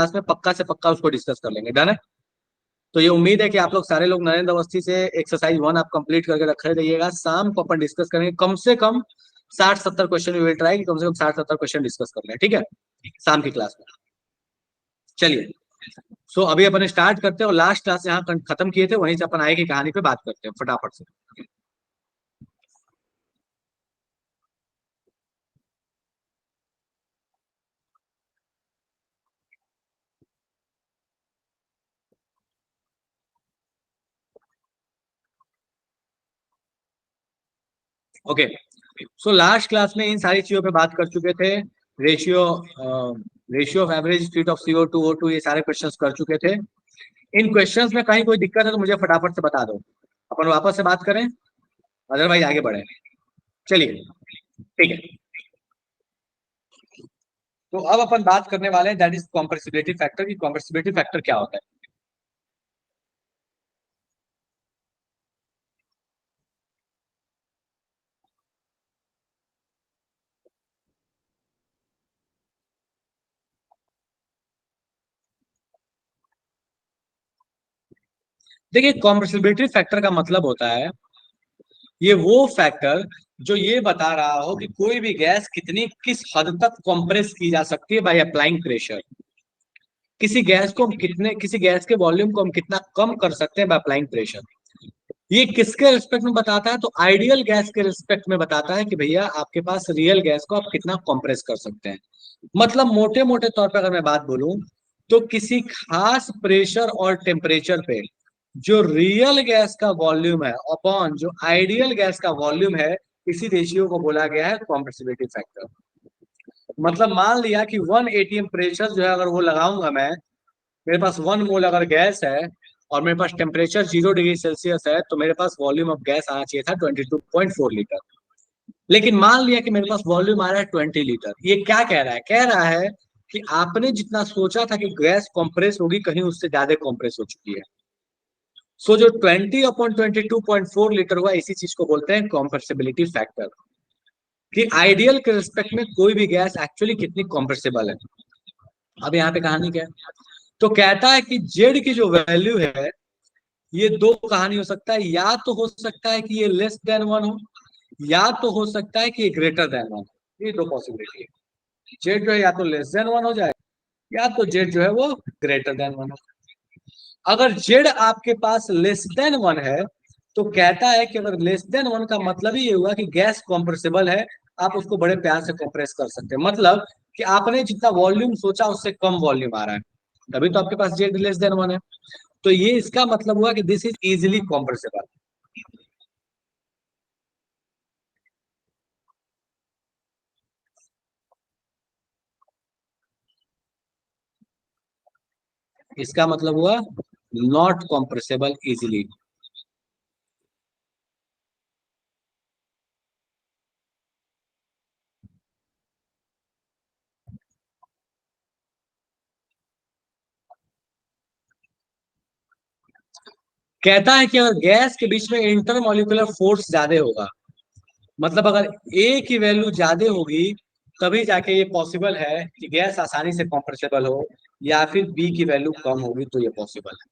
Class में पक्का से पक्का उसको डिस्कस कर लेंगे। डन है। तो ये उम्मीद है कि आप लोग सारे लोग नरेंद्र अवस्थी से एक्सरसाइज 1 आप कंप्लीट करके रखे रहिएगा। शाम को अपन डिस्कस करेंगे कम से कम 60-70 क्वेश्चन। वी विल ट्राई कि कम से कम 60-70 क्वेश्चन डिस्कस कर लें, ठीक है, शाम की क्लास में। चलिए, सो अभी अपन स्टार्ट करते हैं और लास्ट क्लास जहाँ खत्म किए थे वहीं से अपन आए की कहानी पे बात करते हैं फटाफट से। ओके, सो लास्ट क्लास में इन सारी चीजों पे बात कर चुके थे। Ratio ratio of average speed of CO2 O2 ये सारे क्वेश्चंस कर चुके थे। इन क्वेश्चंस में कहीं कोई दिक्कत है तो मुझे फटाफट से बता दो, अपन वापस से बात करें, अदरवाइज आगे बढ़े। चलिए, ठीक है। तो अब अपन बात करने वाले हैं दैट इज कॉम्प्रेसिबिलिटी फैक्टर की कॉम्प्रेसिबिलिटी फैक्टर क्या होता है। देखिए, कॉम्प्रेसिबिलिटी फैक्टर का मतलब होता है ये वो फैक्टर जो ये बता रहा हो कि कोई भी गैस कितनी किस हद तक कंप्रेस की जा सकती है बाय अप्लाइंग प्रेशर। किसी गैस के वॉल्यूम को हम कितना कम कर सकते हैं बाय अप्लाइंग प्रेशर। ये किसके रिस्पेक्ट में बताता है, तो आइडियल गैस के रिस्पेक्ट में बताता है कि भैया आपके पास रियल गैस को आप कितना कंप्रेस कर सकते हैं। मतलब मोटे मोटे तौर पर अगर मैं बात बोलूं तो किसी खास प्रेशर और टेम्परेचर पे जो रियल गैस का वॉल्यूम है अपॉन जो आइडियल गैस का वॉल्यूम है, इसी रेशियो को बोला गया है कॉम्प्रेसिबिलिटी फैक्टर। मतलब मान लिया कि 1 atm प्रेशर जो है अगर वो लगाऊंगा मैं, मेरे पास 1 मोल अगर गैस है और मेरे पास टेम्परेचर 0 डिग्री सेल्सियस है, तो मेरे पास वॉल्यूम ऑफ गैस आना चाहिए था 22.4 लीटर। लेकिन मान लिया कि मेरे पास वॉल्यूम आ रहा है 20 लीटर। ये क्या कह रहा है, कह रहा है कि आपने जितना सोचा था कि गैस कंप्रेस होगी कहीं उससे ज्यादा कंप्रेस हो चुकी है। सो जो 20/22.4 लीटर हुआ, इसी चीज को बोलते हैं कॉम्प्रेसिबिलिटी फैक्टर, कि आइडियल के रिस्पेक्ट में कोई भी गैस एक्चुअली कितनी कॉम्प्रेसिबल है। अब यहाँ पे कहानी क्या है, तो कहता है कि जेड की जो वैल्यू है, ये दो कहानी हो सकता है, या तो हो सकता है कि ये लेस देन 1 हो, या तो हो सकता है कि ये ग्रेटर देन 1। ये दो पॉसिबिलिटी है। जेड जो है या तो लेस देन 1 हो जाए, या तो जेड जो है वो ग्रेटर देन 1 हो। अगर जेड आपके पास लेस देन 1 है, तो कहता है कि अगर लेस देन 1 का मतलब ही ये हुआ कि गैस कॉम्प्रेसिबल है, आप उसको बड़े प्यार से कंप्रेस कर सकते हैं। मतलब कि आपने जितना वॉल्यूम सोचा उससे कम वॉल्यूम आ रहा है, तभी तो आपके पास जेड लेस देन 1 है। तो ये इसका मतलब हुआ कि दिस इज इजिली कॉम्प्रेसिबल। इसका मतलब हुआ नॉट कॉम्प्रेसिबल इजिली। कहता है कि अगर गैस के बीच में इंटरमोलिकुलर फोर्स ज्यादा होगा, मतलब अगर ए की वैल्यू ज्यादा होगी, तभी जाके ये पॉसिबल है कि गैस आसानी से कॉम्प्रेसिबल हो, या फिर बी की वैल्यू कम होगी तो ये पॉसिबल है।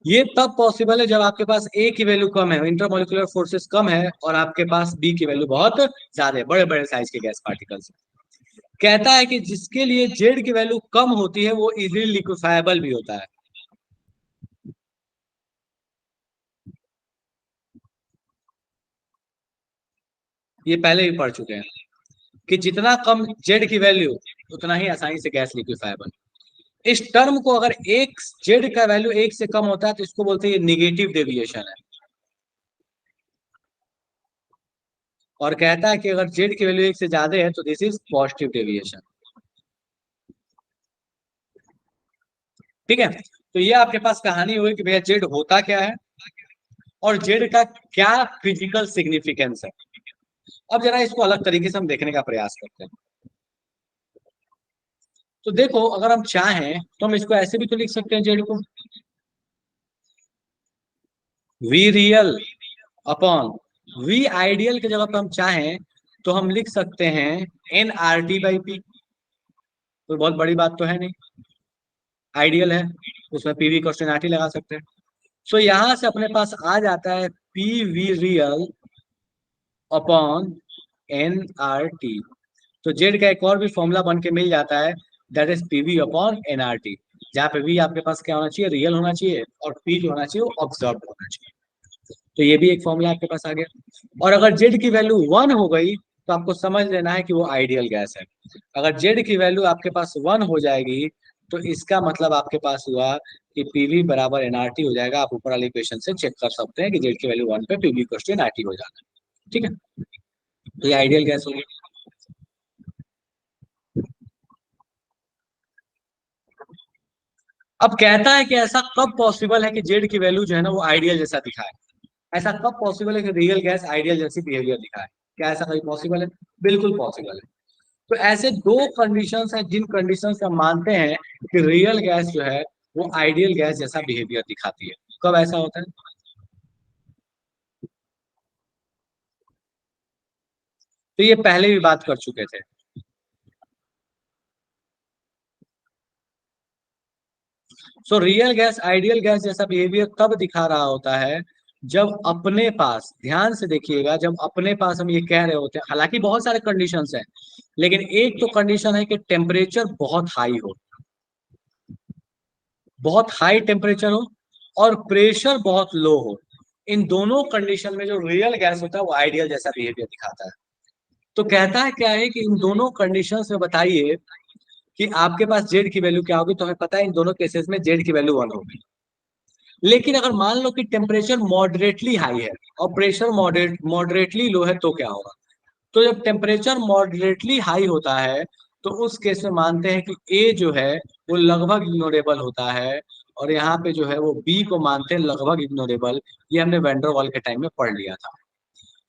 ये तब पॉसिबल है जब आपके पास ए की वैल्यू कम है, इंटरमोलिकुलर फोर्सेस कम है, और आपके पास बी की वैल्यू बहुत ज्यादा है, बड़े बड़े साइज के गैस पार्टिकल्स। कहता है कि जिसके लिए जेड की वैल्यू कम होती है वो इजीली लिक्विफाइबल भी होता है। ये पहले भी पढ़ चुके हैं कि जितना कम जेड की वैल्यू, उतना ही आसानी से गैस लिक्विफाइबल। इस टर्म को अगर एक जेड का वैल्यू एक से कम होता है तो इसको बोलते हैं ये निगेटिव डेविएशन है। और कहता है कि अगर जेड की वैल्यू एक से ज्यादा है तो दिस इज पॉजिटिव डेविएशन। ठीक है, तो ये आपके पास कहानी हुई कि भैया जेड होता क्या है और जेड का क्या फिजिकल सिग्निफिकेंस है। अब जरा इसको अलग तरीके से हम देखने का प्रयास करते हैं। तो देखो, अगर हम चाहें तो हम इसको ऐसे भी तो लिख सकते हैं जेड को, V real upon V ideal की जगह पे हम चाहें तो हम लिख सकते हैं NRT/P। कोई बहुत बड़ी बात तो है नहीं। आइडियल है, उसमें पीवी क्वेश्चन लगा सकते हैं। सो यहां से अपने पास आ जाता है P V real upon n R T. तो जेड का एक और भी फॉर्मूला बन के मिल जाता है, that is PV upon n R T, जहाँ पे वी आपके पास क्या होना चाहिए, रियल होना चाहिए, और पी जो होना चाहिए वो ऑब्जर्व होना चाहिए। तो ये भी एक फॉर्मूला आपके पास आ गया। और अगर जेड की वैल्यू 1 हो गई तो आपको समझ लेना है कि वो आइडियल गैस है। अगर जेड की वैल्यू आपके पास 1 हो जाएगी तो इसका मतलब आपके पास हुआ कि पीवी बराबर एनआरटी हो जाएगा। आप ऊपर वाले इक्वेशन से चेक कर सकते हैं कि जेड की वैल्यू 1 पे पीवी इक्वल टू एनआरटी हो जाता है। ठीक है, तो ये आइडियल गैस होगी। अब कहता है कि ऐसा कब पॉसिबल है कि जेड की वैल्यू जो है ना वो आइडियल जैसा दिखाए। ऐसा कब पॉसिबल है कि रियल गैस आइडियल जैसी बिहेवियर दिखाए? क्या ऐसा कभी पॉसिबल है? बिल्कुल पॉसिबल है। तो ऐसे दो कंडीशंस हैं जिन कंडीशंस से हम मानते हैं कि रियल गैस जो है वो आइडियल गैस जैसा बिहेवियर दिखाती है। कब ऐसा होता है? तो ये पहले भी बात कर चुके थे। So real gas ideal gas जैसा बिहेवियर तब दिखा रहा होता है जब अपने पास, ध्यान से देखिएगा, जब अपने पास हम ये कह रहे होते हैं, हालांकि बहुत सारे कंडीशंस हैं, लेकिन एक तो कंडीशन है कि टेम्परेचर बहुत हाई हो, बहुत हाई टेम्परेचर हो, और प्रेशर बहुत लो हो। इन दोनों कंडीशन में जो रियल गैस होता है वो आइडियल जैसा बिहेवियर दिखाता है। तो कहता है क्या है कि इन दोनों कंडीशंस में बताइए कि आपके पास जेड की वैल्यू क्या होगी। तो हमें पता है इन दोनों केसेस में जेड की वैल्यू 1 होगी। लेकिन अगर मान लो कि टेम्परेचर मॉडरेटली हाई है और प्रेशर मॉडरेटली लो है तो क्या होगा? तो जब टेम्परेचर मॉडरेटली हाई होता है तो उस केस में मानते हैं कि ए जो है वो लगभग इग्नोरेबल होता है, और यहाँ पे जो है वो बी को मानते हैं लगभग इग्नोरेबल। ये हमने वैंडरवाल के टाइम में पढ़ लिया था।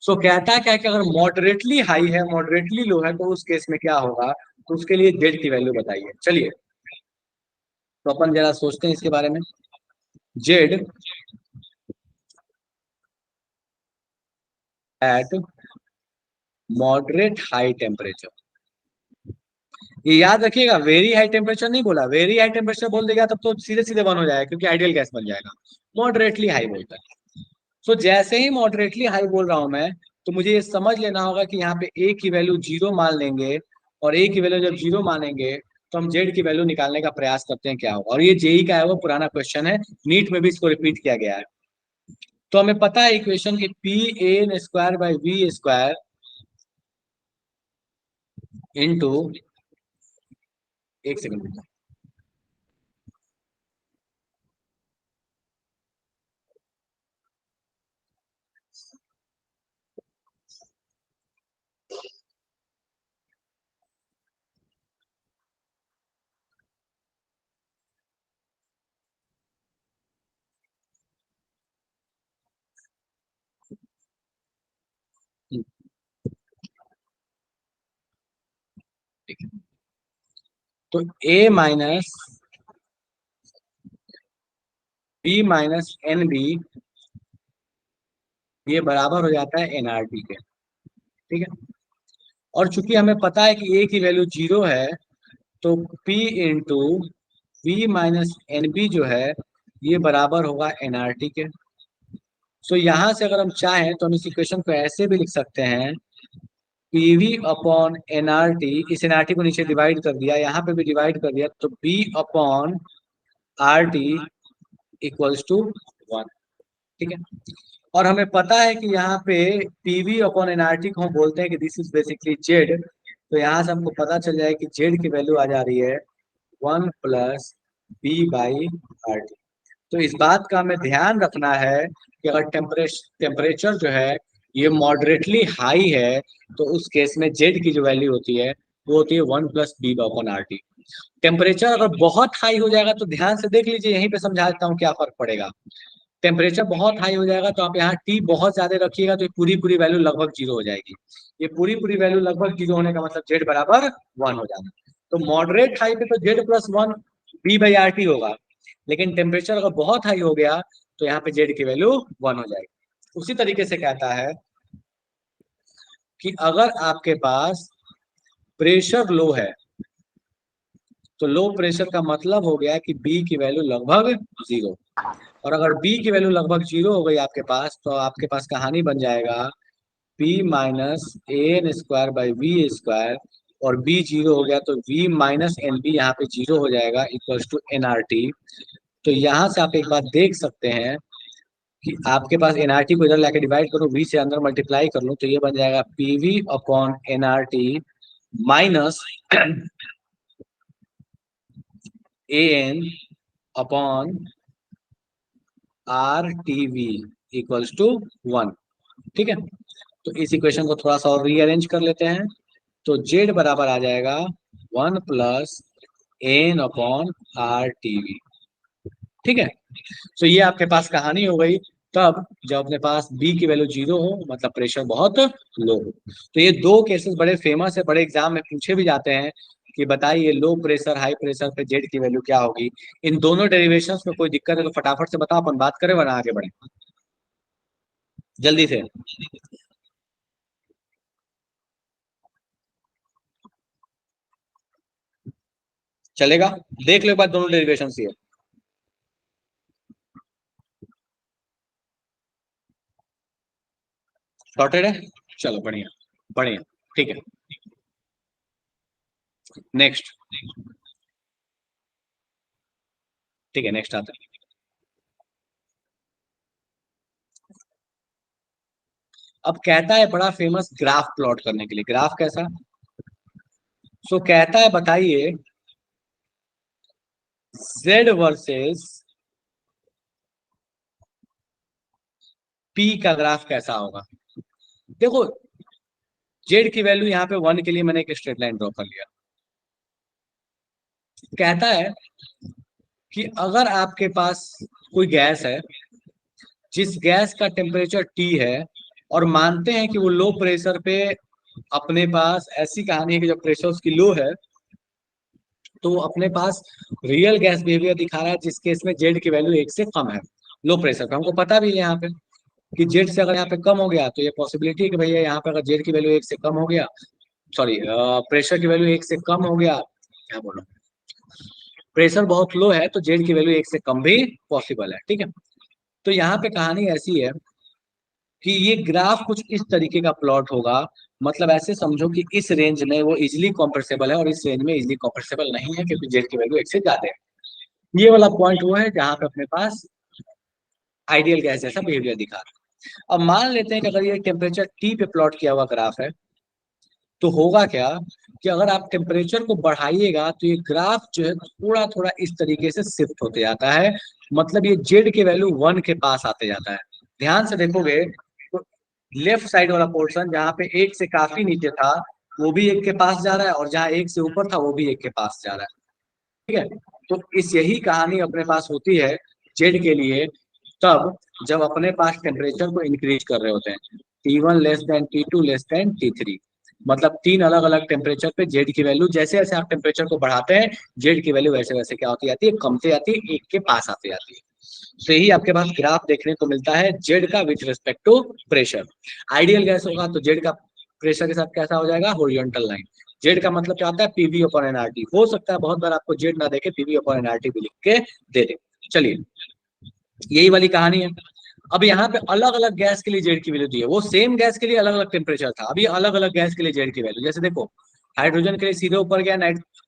सो कहता है क्या है कि अगर मॉडरेटली हाई है मॉडरेटली लो है तो उस केस में क्या होगा? तो उसके लिए जेड की वैल्यू बताइए। चलिए, तो अपन जरा सोचते हैं इसके बारे में। Z eight moderate high temperature, ये याद रखिएगा, वेरी हाई टेम्परेचर नहीं बोला। वेरी हाई टेम्परेचर बोल देगा तब तो सीधे सीधे बन हो जाएगा क्योंकि आइडियल गैस बन जाएगा। मॉडरेटली हाई बोलता है। सो जैसे ही मॉडरेटली हाई बोल रहा हूं मैं, तो मुझे ये समझ लेना होगा कि यहाँ पे ए की वैल्यू 0 मान लेंगे, और ए की वैल्यू जब 0 मानेंगे तो हम जेड की वैल्यू निकालने का प्रयास करते हैं क्या होगा। और ये जेई का है वो पुराना क्वेश्चन है, नीट में भी इसको रिपीट किया गया है। तो हमें पता है इक्वेशन की P N square by V square into, एक सेकंड। तो A minus B minus N B ये बराबर हो जाता है एनआरटी के। ठीक है, और चूंकि हमें पता है कि ए की वैल्यू 0 है, तो P into b minus N b जो है ये बराबर होगा एनआरटी के। सो यहाँ से अगर हम चाहें तो हम इस इक्वेशन को ऐसे भी लिख सकते हैं, पीवी अपॉन एनआरटी, इस एनआरटी को नीचे डिवाइड कर दिया, यहाँ पे भी डिवाइड कर दिया, तो b upon R T equals to 1। ठीक है, और हमें पता है कि यहाँ पे पीवी अपॉन एनआरटी को हम बोलते हैं कि दिस इज बेसिकली जेड। तो यहाँ से हमको पता चल जाए कि जेड की वैल्यू आ जा रही है 1 plus b by R T. तो इस बात का हमें ध्यान रखना है कि अगर टेम्परेचर जो है ये मॉडरेटली हाई है तो उस केस में जेड की जो वैल्यू होती है वो होती है 1 plus b upon R T. Temperature अगर बहुत हाई हो जाएगा तो ध्यान से देख लीजिए, यहीं पे समझा देता हूँ क्या फर्क पड़ेगा। टेम्परेचर बहुत हाई हो जाएगा तो आप यहाँ टी बहुत ज्यादा रखिएगा तो ये पूरी पूरी वैल्यू लगभग 0 हो जाएगी। ये पूरी पूरी वैल्यू लगभग 0 होने का मतलब जेड बराबर 1 हो जाना। तो मॉडरेट हाई पे तो Z plus 1 b by R T होगा, लेकिन टेम्परेचर अगर बहुत हाई हो गया तो यहाँ पे जेड की वैल्यू 1 हो जाएगी। उसी तरीके से कहता है कि अगर आपके पास प्रेशर लो है तो लो प्रेशर का मतलब हो गया कि बी की वैल्यू लगभग जीरो। और अगर बी की वैल्यू लगभग जीरो हो गई आपके पास, तो आपके पास कहानी बन जाएगा P minus n square by V square. और बी जीरो हो गया तो वी माइनस एन बी यहाँ पे जीरो हो जाएगा equals to n R T. तो यहाँ से आप एक बात देख सकते हैं कि आपके पास एनआरटी को इधर लाके डिवाइड करो, वी से अंदर मल्टीप्लाई कर लो, तो ये बन जाएगा PV upon nRT minus a n upon R T V equals to one. ठीक है, तो इस इक्वेशन को थोड़ा सा और रीअरेंज कर लेते हैं। तो जेड बराबर आ जाएगा one plus n upon R T V. ठीक है, तो ये आपके पास कहानी हो गई। तब जब अपने पास बी की वैल्यू जीरो हो, मतलब प्रेशर बहुत लो हो। तो ये दो केसेस बड़े फेमस है, बड़े एग्जाम में पूछे भी जाते हैं कि बताइए लो प्रेशर हाई प्रेशर पे जेड की वैल्यू क्या होगी। इन दोनों डेरिवेशंस में कोई दिक्कत है तो फटाफट से बताओ, अपन बात करें वरना आगे बढ़े जल्दी से। चलेगा, देख लो एक बार दोनों डेरिवेशन ये सॉर्टेड है। चलो बढ़िया बढ़िया। ठीक है, नेक्स्ट। ठीक है, नेक्स्ट आता है। अब कहता है बड़ा फेमस ग्राफ प्लॉट करने के लिए, ग्राफ कैसा। सो कहता है बताइए जेड वर्सेस पी का ग्राफ कैसा होगा। देखो, जेड की वैल्यू यहाँ पे वन के लिए मैंने एक स्ट्रेट लाइन ड्रॉ कर लिया। कहता है कि अगर आपके पास कोई गैस है जिस गैस का टेम्परेचर टी है, और मानते हैं कि वो लो प्रेशर पे, अपने पास ऐसी कहानी है कि जब प्रेशर उसकी लो है तो वो अपने पास रियल गैस बिहेवियर दिखा रहा है, जिस केस में जेड की वैल्यू एक से कम है लो प्रेशर पे। हमको पता भी है यहाँ पे कि जेड से अगर यहाँ पे कम हो गया तो ये पॉसिबिलिटी है कि भैया यहाँ पे अगर जेड की वैल्यू एक से कम हो गया, सॉरी प्रेशर की वैल्यू एक से कम हो गया, क्या बोलो, प्रेशर बहुत लो है तो जेड की वैल्यू एक से कम भी पॉसिबल है। ठीक है, तो यहाँ पे कहानी ऐसी है कि ये ग्राफ कुछ इस तरीके का प्लॉट होगा। मतलब ऐसे समझो कि इस रेंज में वो इजिली कॉम्प्रेसेबल है और इस रेंज में इजिली कॉम्प्रेसेबल नहीं है क्योंकि जेड की वैल्यू एक से ज्यादा है। ये वाला पॉइंट वो है जहां पे अपने पास आइडियल गैस जैसा बिहेवियर दिखा रहा है। अब मान लेते हैं कि अगर ये टेम्परेचर टी पे प्लॉट किया हुआ ग्राफ है, तो होगा क्या कि अगर आप टेम्परेचर को बढ़ाइएगा तो ये ग्राफ जो है थोड़ा थोड़ा इस तरीके से शिफ्ट होते जाता है। मतलब ये जेड की वैल्यू वन के पास आते जाता है। ध्यान से देखोगे तो लेफ्ट साइड वाला पोर्शन जहाँ पे एक से काफी नीचे था वो भी एक के पास जा रहा है, और जहाँ एक से ऊपर था वो भी एक के पास जा रहा है। ठीक है, तो इस यही कहानी अपने पास होती है जेड के लिए, तब जब अपने पास टेम्परेचर को इंक्रीज कर रहे होते हैं, T1 less than T2 less than T3। मतलब तीन अलग अलग टेम्परेचर पे जेड की वैल्यू, जैसे जैसे आप टेम्परेचर को बढ़ाते हैं जेड की वैल्यू वैसे वैसे क्या होती जाती है, कमती जाती है, एक के पास आती जाती है। तो यही आपके पास ग्राफ देखने को मिलता है जेड का with respect to pressure. Ideal gas होगा तो जेड का प्रेशर के साथ कैसा हो जाएगा, हॉरिजॉन्टल लाइन। जेड का मतलब क्या होता है, पीवी अपॉन एनआरटी। हो सकता है बहुत बार आपको जेड ना देके पीवी अपॉन एनआरटी भी लिख के दे दे। चलिए, यही वाली कहानी है। अब यहाँ पे अलग अलग गैस के लिए जेड की वैल्यू दी है, वो सेम गैस के लिए अलग अलग टेम्परेचर था, अभी अलग अलग गैस के लिए जेड की वैल्यू। जैसे देखो, हाइड्रोजन के लिए सीधे ऊपर गया,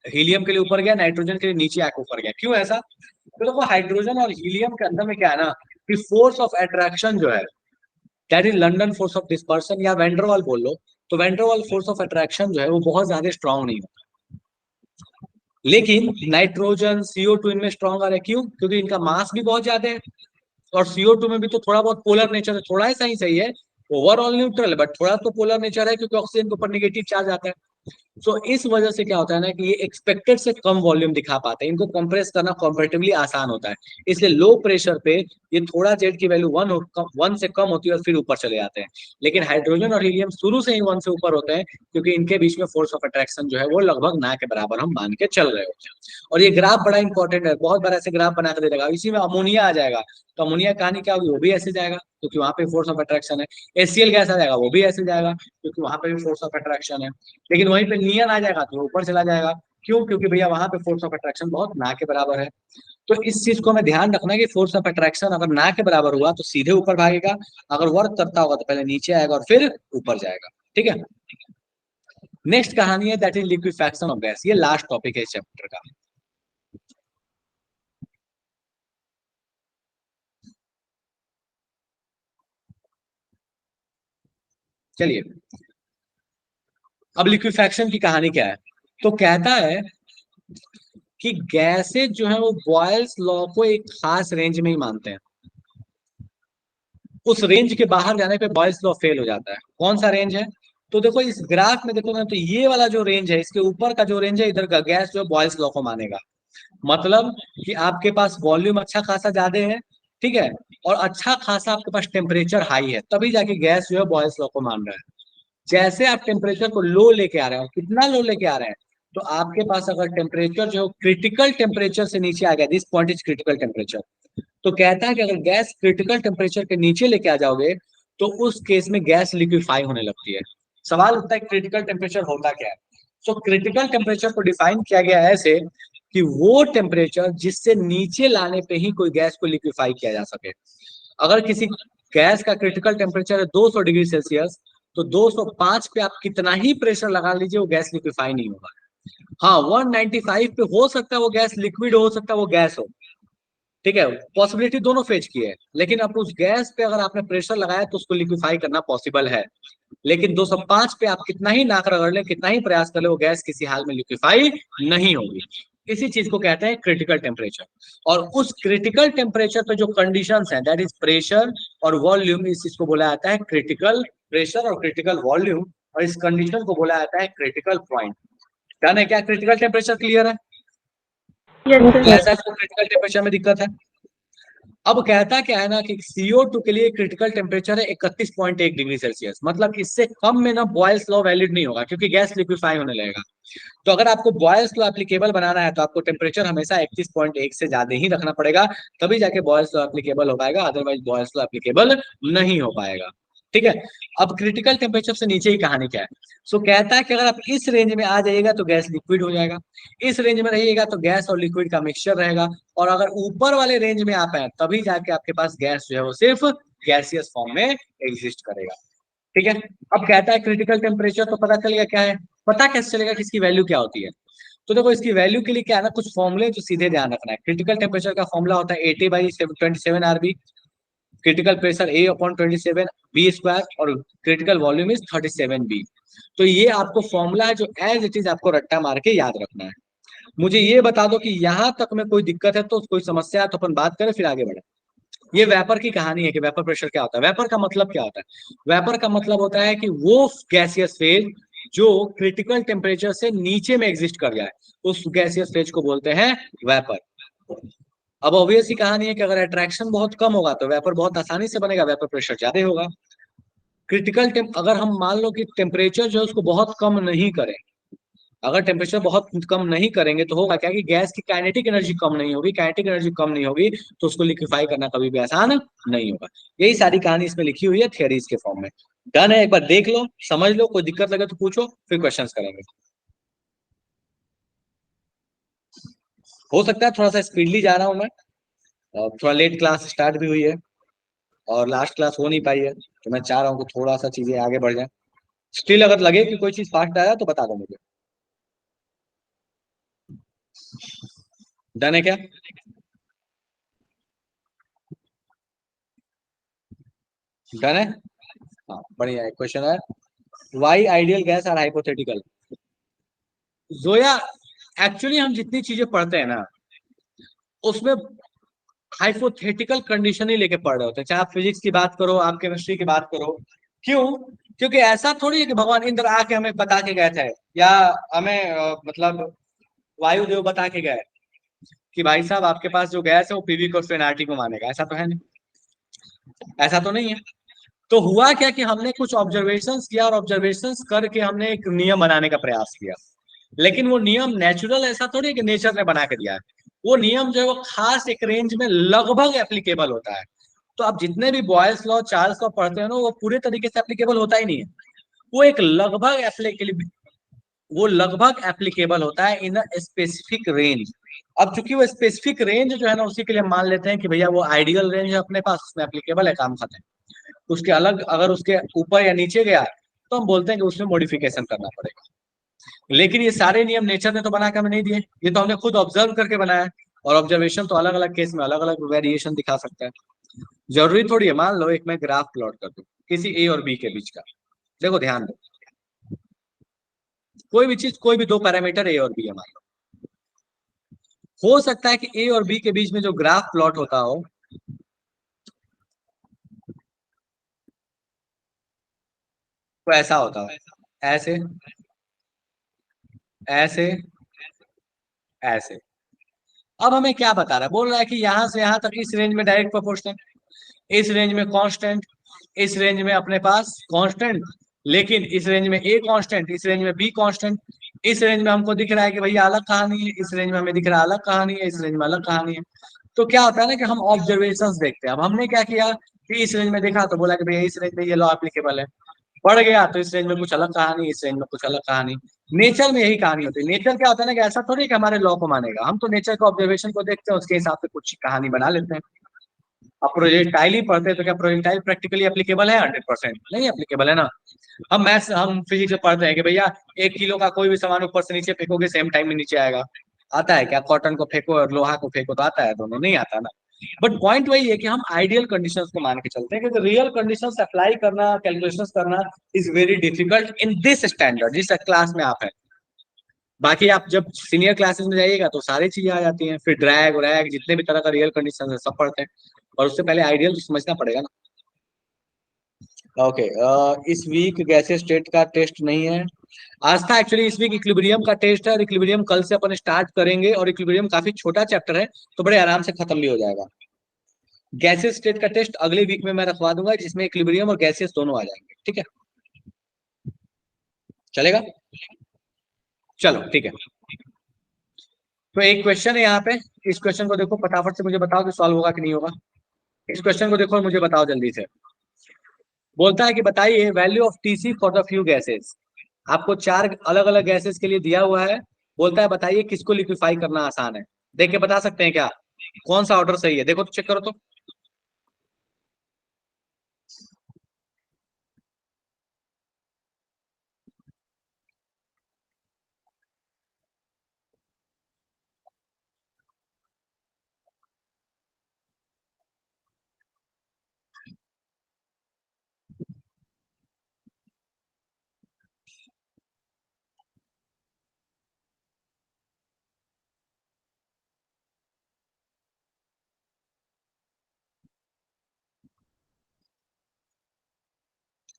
हीलियम के लिए ऊपर गया, नाइट्रोजन के लिए नीचे आके ऊपर गया। क्यों ऐसा, तो देखो हाइड्रोजन और हीलियम के अंदर में क्या है ना, कि फोर्स ऑफ अट्रैक्शन जो है, that is London force of dispersion या वेंड्रोवाल बोल लो, तो वेंड्रोवाल फोर्स ऑफ अट्रैक्शन जो है वो बहुत ज्यादा स्ट्रांग नहीं होता। लेकिन नाइट्रोजन CO2 इनमें स्ट्रांग आ रहा है। क्यों, क्योंकि इनका मास भी बहुत ज्यादा है, और CO2 में भी तो थोड़ा बहुत पोलर नेचर है, थोड़ा ऐसा ही सही है, ओवरऑल न्यूट्रल है, बट थोड़ा तो पोलर नेचर है क्योंकि ऑक्सीजन के ऊपर निगेटिव चार्ज आता है। तो इस वजह से क्या होता है ना कि ये एक्सपेक्टेड से कम वॉल्यूम दिखा पाते हैं, इनको कंप्रेस करना कंपैरेटिवली आसान होता है। इसलिए लो प्रेशर पे ये थोड़ा जेड की वैल्यू वन से कम होती है और फिर ऊपर चले जाते हैं। लेकिन हाइड्रोजन और हीलियम शुरू से ही वन से ऊपर होते हैं क्योंकि इनके बीच में फोर्स ऑफ अट्रैक्शन जो है वो लगभग ना के बराबर हम मान के चल रहे होते हैं। और ये ग्राफ बड़ा इंपॉर्टेंट है, बहुत बार ऐसे ग्राफ बना के दे देगा, इसी में अमोनिया आ जाएगा, तो अमोनिया कहानी क्या होगी, वो भी ऐसे जाएगा क्योंकि वहां पे फोर्स ऑफ अट्रैक्शन है। HCl गैस आ जाएगा, वो भी ऐसे जाएगा क्योंकि वहां पे भी फोर्स ऑफ अट्रैक्शन है। लेकिन वहीं पे नियन आ जाएगा तो ऊपर चला जाएगा क्यों? क्योंकि भैया वहां पे फोर्स ऑफ अट्रैक्शन बहुत ना के बराबर है। तो इस चीज को हमें ध्यान रखना है कि फोर्स ऑफ अट्रैक्शन अगर ना के बराबर हुआ तो सीधे ऊपर भागेगा, अगर वर्क करता होगा तो पहले नीचे आएगा और फिर ऊपर जाएगा। ठीक है। नेक्स्ट कहानी है that is liquefaction of gas. ये लास्ट टॉपिक है इस चैप्टर का। चलिए, अब लिक्विफैक्शन की कहानी क्या है? तो कहता है कि गैसेज जो है वो बॉयल्स लॉ को एक खास रेंज में ही मानते हैं। उस रेंज के बाहर जाने पे बॉयल्स लॉ फेल हो जाता है। कौन सा रेंज है? तो देखो इस ग्राफ में देखो ना, तो ये वाला जो रेंज है, इसके ऊपर का जो रेंज है, इधर का गैस जो बॉयल्स लॉ को मानेगा। मतलब कि आपके पास वॉल्यूम अच्छा खासा ज्यादा है, ठीक है, और अच्छा खासा आपके पास टेम्परेचर हाई है, तभी जाके गैस जो है बॉयल्स लॉ को मान रहा है। जैसे आप टेम्परेचर को लो लेके आ रहे हो, कितना लो लेके आ रहे हैं, तो आपके पास अगर टेम्परेचर जो क्रिटिकल टेम्परेचर से नीचे आ गया, this point is critical temperature, तो कहता है कि अगर गैस क्रिटिकल टेम्परेचर के नीचे लेके आ जाओगे तो उस केस में गैस लिक्विफाई होने लगती है। सवाल उठता है क्रिटिकल टेम्परेचर होता क्या है? तो क्रिटिकल टेम्परेचर को डिफाइन किया गया है ऐसे कि वो टेम्परेचर जिससे नीचे लाने पे ही कोई गैस को लिक्विफाई किया जा सके। अगर किसी गैस का क्रिटिकल टेम्परेचर है 200 डिग्री सेल्सियस, तो 205 पे आप कितना ही प्रेशर लगा लीजिए वो गैस लिक्विफाई नहीं होगा। हाँ, 195 पे हो सकता है वो गैस लिक्विड हो सकता है वो गैस हो, ठीक है, पॉसिबिलिटी दोनों फेज की है। लेकिन अब उस गैस पे अगर आपने प्रेशर लगाया तो उसको लिक्विफाई करना पॉसिबल है। लेकिन 205 पे आप कितना ही नाक रगड़ ले, कितना ही प्रयास कर ले, वो गैस किसी हाल में लिक्विफाई नहीं होगी। इसी चीज को कहते हैं क्रिटिकल टेम्परेचर। और उस क्रिटिकल टेम्परेचर पे जो कंडीशंस हैं, दैट इज प्रेशर और वॉल्यूम, इस चीज को बोला जाता है क्रिटिकल प्रेशर और क्रिटिकल वॉल्यूम, और इस कंडीशन को बोला जाता है क्रिटिकल पॉइंट। डन है क्या? क्रिटिकल टेम्परेचर क्लियर है? यस ऐसा इसको क्रिटिकल टेम्परेचर में दिक्कत है? अब कहता क्या है ना कि CO2 के लिए क्रिटिकल टेम्परेचर है 31.1 डिग्री सेल्सियस। मतलब इससे कम में ना बॉयल्स लॉ वैलिड नहीं होगा, क्योंकि गैस लिक्विफाई होने लगेगा। तो अगर आपको बॉयल्स लॉ एप्लीकेबल बनाना है तो आपको टेम्परेचर हमेशा 31.1 से ज्यादा ही रखना पड़ेगा, तभी जाके बॉयल्स लॉ एप्लीकेबल हो पाएगा, अदरवाइज बॉयल्स लॉ एप्लीकेबल नहीं हो पाएगा। ठीक है। अब क्रिटिकल टेम्परेचर से नीचे ही कहानी क्या है? सो कहता है कि अगर आप इस रेंज में आ जाइएगा तो गैस लिक्विड हो जाएगा, इस रेंज में रहिएगा तो गैस और लिक्विड का मिक्सचर रहेगा, और अगर ऊपर वाले रेंज में आप हैं तभी जाके आपके पास गैस जो है वो सिर्फ गैसियस फॉर्म में एग्जिस्ट करेगा। ठीक है। अब कहता है क्रिटिकल टेम्परेचर, तो पता चल गया क्या है? पता कैसे चलेगा कि इसकी वैल्यू क्या होती है? तो देखो इसकी वैल्यू के लिए क्या है ना, कुछ फॉर्मूले जो सीधे ध्यान रखना है। क्रिटिकल टेम्परेचर का फॉर्मूला होता है 80/27 RB, critical pressure A/27 b square, और क्रिटिकल वॉल्यूम इज 37 B। तो ये आपको फॉर्मूला है जो एज इट इज आपको रट्टा मार के याद रखना है। मुझे ये बता दो कि यहां तक में कोई दिक्कत है तो कोई समस्या है तो अपन बात करें फिर आगे बढ़े। ये वेपर की कहानी है कि वेपर प्रेशर क्या होता है। वेपर का मतलब क्या होता है? वेपर का मतलब होता है कि वो गैसियस फेज जो क्रिटिकल टेम्परेचर से नीचे में एग्जिस्ट कर जाए, उस गैसियस फेज को बोलते हैं वेपर। अब ऑब्वियस ही कहानी है कि अगर अट्रैक्शन बहुत कम होगा तो वेपर बहुत आसानी से बनेगा, वेपर प्रेशर ज्यादा होगा। क्रिटिकल अगर हम मान लो कि टेम्परेचर जो है उसको बहुत कम नहीं करें, अगर टेम्परेचर बहुत कम नहीं करेंगे तो होगा क्या कि गैस की काइनेटिक एनर्जी कम नहीं होगी, काइनेटिक एनर्जी कम नहीं होगी तो उसको लिक्विफाई करना कभी भी आसान नहीं होगा। यही सारी कहानी इसमें लिखी हुई है थियरीज के फॉर्म में। डन है? एक बार देख लो, समझ लो, कोई दिक्कत लगे तो पूछो, फिर क्वेश्चंस करेंगे। हो सकता है थोड़ा सा स्पीडली जा रहा हूँ मैं, और थोड़ा लेट क्लास स्टार्ट भी हुई है और लास्ट क्लास हो नहीं पाई है, तो मैं चाह रहा हूँ कि थोड़ा सा चीजें आगे बढ़ जाए। स्टिल अगर लगे कि कोई चीज फास्ट आया तो बता दो मुझे। डन है क्या? डन है? हाँ, बढ़िया। एक क्वेश्चन है, why ideal gas are hypothetical. Zoya, actually हम जितनी चीजें पढ़ते हैं ना उसमें हाइपोथेटिकल कंडीशन ही लेके पढ़ रहे होते हैं, चाहे आप फिजिक्स की बात करो, आप केमिस्ट्री की बात करो। क्यों? क्योंकि ऐसा थोड़ी है कि भगवान इंद्र आके हमें बता के गए थे, या हमें मतलब वायुदेव बता के गए कि भाई साहब आपके पास जो गैस है वो पीवी को एनआरटी को मानेगा। ऐसा तो है नहीं, ऐसा तो नहीं है। तो हुआ क्या कि हमने कुछ ऑब्जर्वेशंस किया, और ऑब्जर्वेशंस करके हमने एक नियम बनाने का प्रयास किया। लेकिन वो नियम नेचुरल ऐसा थोड़ी है कि नेचर ने बना के दिया है। वो नियम जो है वो खास एक रेंज में लगभग एप्लीकेबल होता है। तो आप जितने भी बॉयल्स लॉ, चार्ल्स लॉ पढ़ते हैं ना, वो पूरे तरीके से एप्लीकेबल होता ही नहीं है। वो एक लगभग वो लगभग एप्लीकेबल होता है इन अ स्पेसिफिक रेंज। अब चूंकि वो स्पेसिफिक रेंज जो है ना, उसी के लिए हम मान लेते हैं कि भैया वो आइडियल रेंज है अपने पास, उसमें एप्लीकेबल है, काम खत्म। उसके अलग अगर उसके ऊपर या नीचे गया तो हम बोलते हैं कि उसमें मॉडिफिकेशन करना पड़ेगा। लेकिन ये सारे नियम नेचर ने तो बना के हमें नहीं दिए, ये तो हमने खुद ऑब्जर्व करके बनाया है। और ऑब्जर्वेशन तो अलग अलग केस में अलग अलग वेरिएशन दिखा सकता है। जरूरी थोड़ी है, मान लो एक मैं ग्राफ प्लॉट कर दूं किसी ए और बी के बीच का। देखो ध्यान दो, कोई भी चीज, कोई भी दो पैरामीटर ए और बी है मान लो। हो सकता है कि ए और बी के बीच में जो ग्राफ प्लॉट होता हो वो ऐसा होता हो, ऐसे, ऐसे, ऐसे। अब हमें क्या बता रहा है, बोल रहा है कि यहां से यहां तक इस रेंज में डायरेक्ट प्रोपोर्शनल, इस रेंज में कांस्टेंट, इस रेंज में अपने पास कांस्टेंट, लेकिन इस रेंज में ए कांस्टेंट, इस रेंज में बी कांस्टेंट। इस रेंज में हमको दिख रहा है कि भैया अलग कहानी है, इस रेंज में हमें दिख रहा है अलग कहानी है, इस रेंज में अलग कहानी है। तो क्या होता है ना कि हम ऑब्जर्वेशंस देखते हैं। अब हमने क्या किया कि इस रेंज में देखा तो बोला कि भैया इस रेंज में ये लॉ एप्लीकेबल है। बढ़ गया तो इस रेंज में कुछ अलग कहानी, इस रेंज में कुछ अलग कहानी। नेचर में यही कहानी होती है। नेचर क्या होता है ना कि ऐसा थोड़ी कि हमारे लॉ को मानेगा, हम तो नेचर के ऑब्जर्वेशन को देखते हैं, उसके हिसाब से कुछ कहानी बना लेते हैं। अब प्रोजेक्टाइल ही पढ़ते हैं तो क्या प्रोजेक्टाइल प्रैक्टिकली एप्लीकेबल है? 100% नहीं एप्लीकेबल है ना। हम फिजिक्स में पढ़ते हैं कि भैया 1 किलो का कोई भी सामान ऊपर से नीचे फेंकोगे सेम टाइम में नीचे आएगा। आता है क्या? कॉटन को फेंको और लोहा को फेंको तो आता है? दोनों नहीं आता ना। बट पॉइंट वही है कि हम आइडियल कंडीशंस को मान के चलते हैं, क्योंकि रियल कंडीशंस अप्लाई करना, कैलकुलेशंस करना is very difficult in this standard, जिस क्लास में आप हैं। बाकी आप जब सीनियर क्लासेस में जाइएगा तो सारी चीजें आ जाती हैं, फिर ड्रैग व्रैग जितने भी तरह का रियल कंडीशन है सब पढ़ते हैं। और उससे पहले आइडियल तो समझना पड़ेगा ना। ओके, इस वीक गैसेस स्टेट का टेस्ट नहीं है। आज था एक्चुअली, इस वीक इक्विलिब्रियम का टेस्ट है, और इक्विलिब्रियम कल से अपन स्टार्ट करेंगे, और इक्विलिब्रियम काफी छोटा चैप्टर है तो बड़े आराम से खत्म भी हो जाएगा। गैसेस स्टेट का टेस्ट अगले वीक में मैं रखवा दूंगा, जिसमें इक्विलिब्रियम और गैसेस दोनों आ जाएंगे, ठीक है? चलेगा? चलो ठीक है। तो एक क्वेश्चन है यहाँ पे, इस क्वेश्चन को देखो फटाफट से, मुझे बताओ कि सॉल्व होगा कि नहीं होगा। इस क्वेश्चन को देखो और मुझे बताओ जल्दी से। बोलता है कि बताइए value of TC for the few gases. आपको चार अलग अलग गैसेस के लिए दिया हुआ है। बोलता है बताइए किसको लिक्विफाई करना आसान है। देख के बता सकते हैं क्या कौन सा ऑर्डर सही है? देखो तो, चेक करो तो।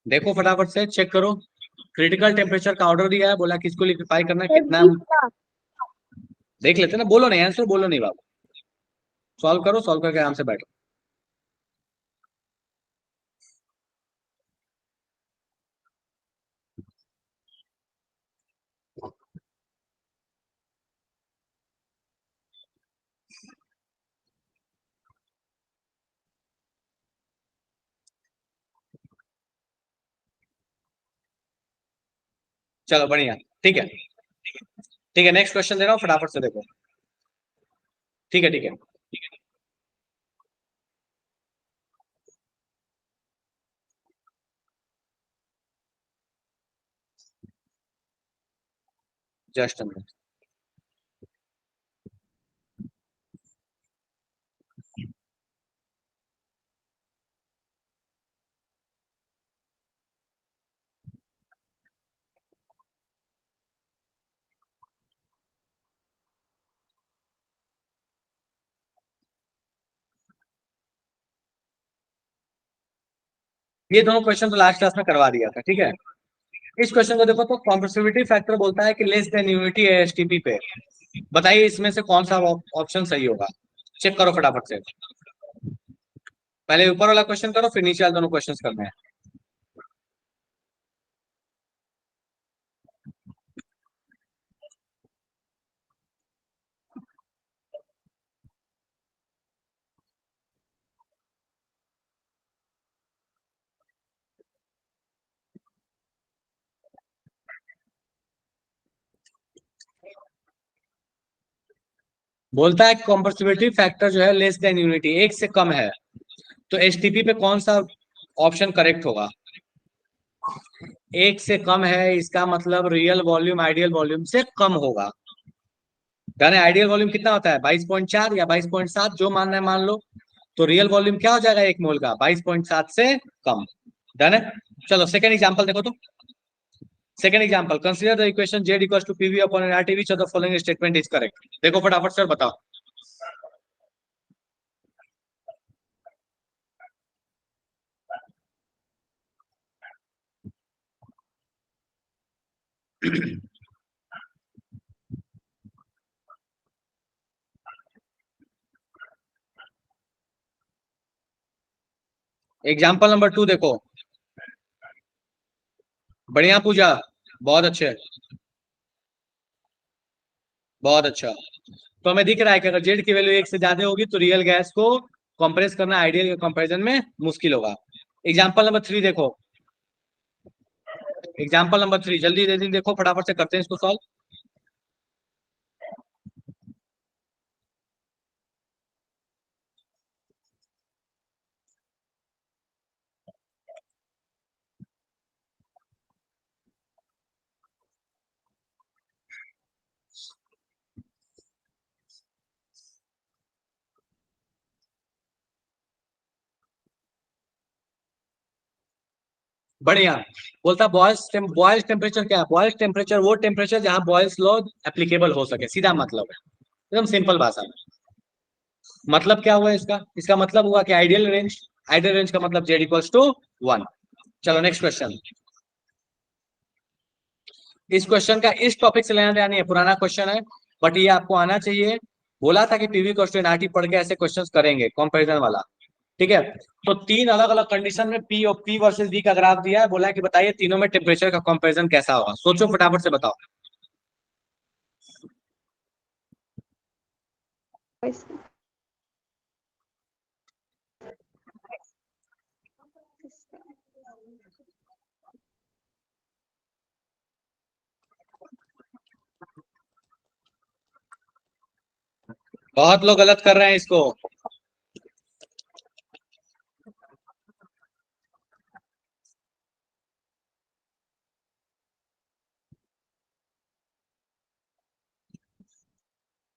देखो फटाफट से चेक करो। क्रिटिकल टेम्परेचर का ऑर्डर दिया है, बोला किसको लिक्विफाई करना है, कितना। देख लेते हैं ना, बोलो नहीं आंसर, बोलो नहीं बाबू। सॉल्व करो, सॉल्व करके आराम से बैठो। चलो बढ़िया। ठीक है, ठीक है, नेक्स्ट क्वेश्चन दे रहा हूँ, फटाफट से देखो। ठीक है, ठीक है। Just minute. ये दोनों क्वेश्चन तो लास्ट क्लास में करवा दिया था, ठीक है। इस क्वेश्चन को देखो तो कॉम्प्रेसिबिलिटी फैक्टर बोलता है कि लेस देन यूनिटी एसटीपी पे। बताइए इसमें से कौन सा ऑप्शन सही होगा। चेक करो फटाफट से। पहले ऊपर वाला क्वेश्चन करो, फिर नीचे वाले दोनों क्वेश्चंस करने हैं। बोलता है कॉम्प्रेसिबिलिटी फैक्टर जो है लेस देन यूनिटी, एक से कम है, तो एसटीपी पे कौन सा ऑप्शन करेक्ट होगा? एक से कम है, इसका मतलब रियल वॉल्यूम आइडियल वॉल्यूम से कम होगा। यानी आइडियल वॉल्यूम कितना होता है? 22.4 या 22.7, जो मानना है मान लो। तो रियल वॉल्यूम क्या हो जाएगा एक मोल का? 22.7 से कम। डन है। चलो सेकंड एग्जांपल देखो तो। Second example, consider the equation z equals to PV upon nRT, which of the following statement is correct? देखो फटाफट सर बताओ। एग्जाम्पल नंबर 2 देखो। बढ़िया पूजा, बहुत अच्छे, बहुत अच्छा। तो हमें दिख रहा है कि अगर जेड की वैल्यू एक से ज्यादा होगी तो रियल गैस को कंप्रेस करना आइडियल के कंपैरिजन में मुश्किल होगा। एग्जाम्पल नंबर 3 देखो। एग्जाम्पल नंबर 3 जल्दी जल्दी देखो, फटाफट से करते हैं इसको सॉल्व। बढ़िया। बोलता बॉयल्स टेम्परेचर क्या है? बॉयल्स टेम्परेचर वो टेम्परेचर जहां बॉयल्स लॉ एप्लीकेबल हो सके, सीधा मतलब है, एकदम सिंपल भाषा में। मतलब क्या हुआ इसका? इसका मतलब हुआ कि आइडियल रेंज, आइडियल रेंज का मतलब जेड इक्वल्स टू 1। चलो नेक्स्ट क्वेश्चन। इस क्वेश्चन का इस टॉपिक से लेना देना नहीं है, पुराना क्वेश्चन है, बट ये आपको आना चाहिए। बोला था कि पीवी क्वेश्चन आरटी पढ़ के ऐसे क्वेश्चंस करेंगे कंपैरिजन वाला। ठीक है। तो तीन अलग अलग कंडीशन में पी और पी वर्सेस वी का ग्राफ दिया है, बोला है कि बताइए तीनों में टेम्परेचर का कंपैरिजन कैसा होगा। सोचो फटाफट से बताओ। बहुत लोग गलत कर रहे हैं इसको।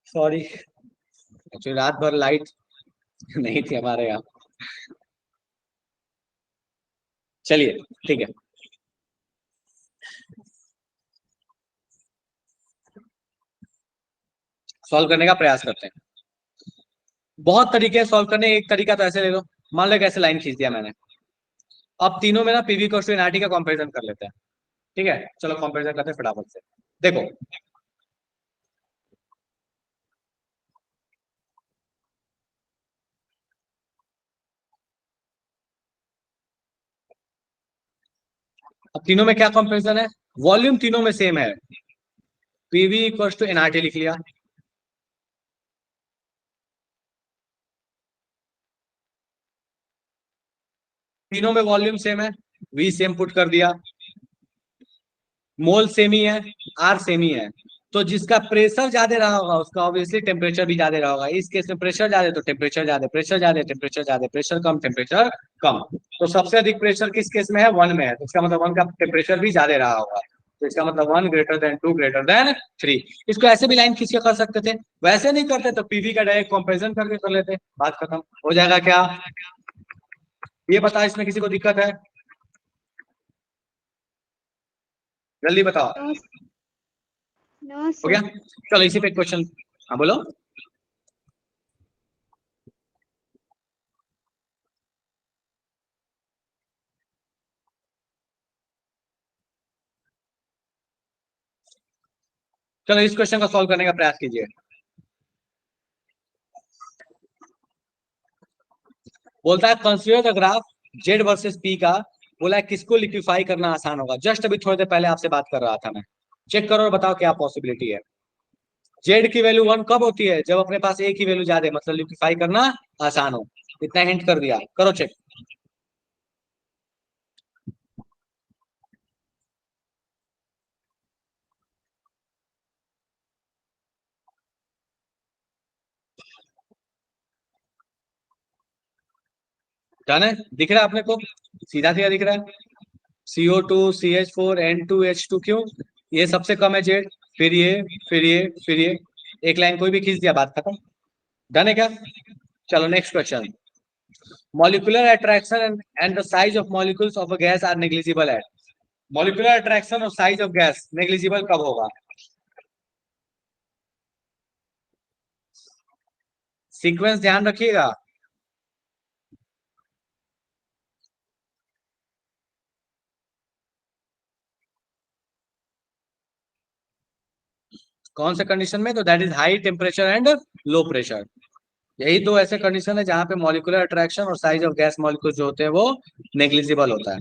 सॉरी, एक्चुअली रात भर लाइट नहीं थी हमारे यहाँ। चलिए ठीक है, सॉल्व करने का प्रयास करते हैं। बहुत तरीके सॉल्व करने, एक तरीका तो ऐसे ले लो। मान लो कैसे लाइन खींच दिया मैंने। अब तीनों में ना पीवी क्वेश्चन एनआरटी का कंपैरिजन कर लेते हैं। ठीक है, चलो कंपैरिजन करते हैं फटाफट से। देखो, अब तीनों में क्या कंपैरिजन है? वॉल्यूम तीनों में सेम है, पीवी इक्वल टू एनआरटी लिख लिया। तीनों में वॉल्यूम सेम है, वी सेम पुट कर दिया। मोल सेम ही है, आर सेम ही है। तो जिसका प्रेशर ज्यादा रहा होगा उसका ऑब्वियसली टेम्परेचर भी ज्यादा रहा होगा। इस केस में प्रेशर ज्यादा तो टेम्परेचर ज्यादा, प्रेशर ज्यादा टेम्परेचर ज्यादा, प्रेशर कम टेम्परेचर कम। तो सबसे अधिक प्रेशर किस केस में है? 1 में है, तो इसका मतलब 1 का टेम्परेचर भी ज्यादा रहा होगा। तो इसका मतलब 1 ग्रेटर देन 2 ग्रेटर देन 3। इसको ऐसे भी लाइन खींच के कर सकते थे, वैसे नहीं करते तो पीवी का डायरेक्ट कंपेरिजन करके कर लेते, बात खत्म हो जाएगा क्या? ये बता, इसमें किसी को दिक्कत है? जल्दी बताओ। नो नो हो गया? सर। चलो इसी पे क्वेश्चन। हाँ बोलो। चलो इस क्वेश्चन को सॉल्व करने का प्रयास कीजिए। बोलता है consider the graph Z versus P का। बोला है किसको लिक्विफाई करना आसान होगा? जस्ट अभी थोड़ी देर पहले आपसे बात कर रहा था मैं। चेक करो और बताओ क्या पॉसिबिलिटी है। जेड की वैल्यू 1 कब होती है? जब अपने पास ए की वैल्यू ज्यादा है, मतलब लिक्विफाई करना आसान हो। इतना हिंट कर दिया, करो चेक। डन है, दिख रहा है अपने को, सीधा सीधा दिख रहा है। CO2 CH4 N2H2, क्यों? ये सबसे कम है जेड, फिर ये, फिर ये, फिर ये, एक लाइन कोई भी खींच दिया, बात खत्म। डन है क्या? चलो next question. Molecular attraction and the size of molecules of a gas are negligible at। Molecular attraction और साइज ऑफ गैस नेग्लिजिबल कब होगा? सीक्वेंस ध्यान रखिएगा। कौन से कंडीशन में? तो that is high temperature and low pressure. यही दो ऐसे कंडीशन है जहां पे मॉलिक्यूलर अट्रैक्शन और साइज ऑफ गैस मॉलिक्यूल जो होते हैं वो नेग्लिजिबल होता है।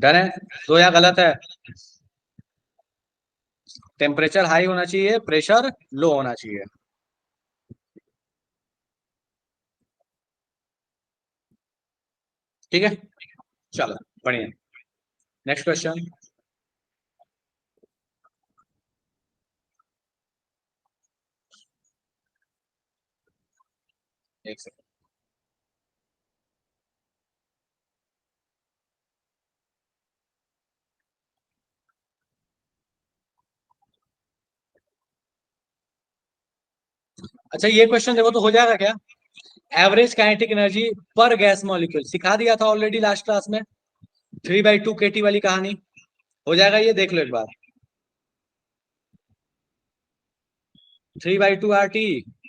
डन है? तो या गलत है? टेम्परेचर हाई होना चाहिए, प्रेशर लो होना चाहिए। ठीक है, चलो बढ़िया। Next question. एक सेकंड। अच्छा ये क्वेश्चन देखो तो हो जाएगा क्या? एवरेज काइनेटिक एनर्जी पर गैस मॉलिक्यूल सिखा दिया था ऑलरेडी लास्ट क्लास में, 3/2 kT वाली कहानी। हो जाएगा ये, देख लो एक बार। 3/2 RT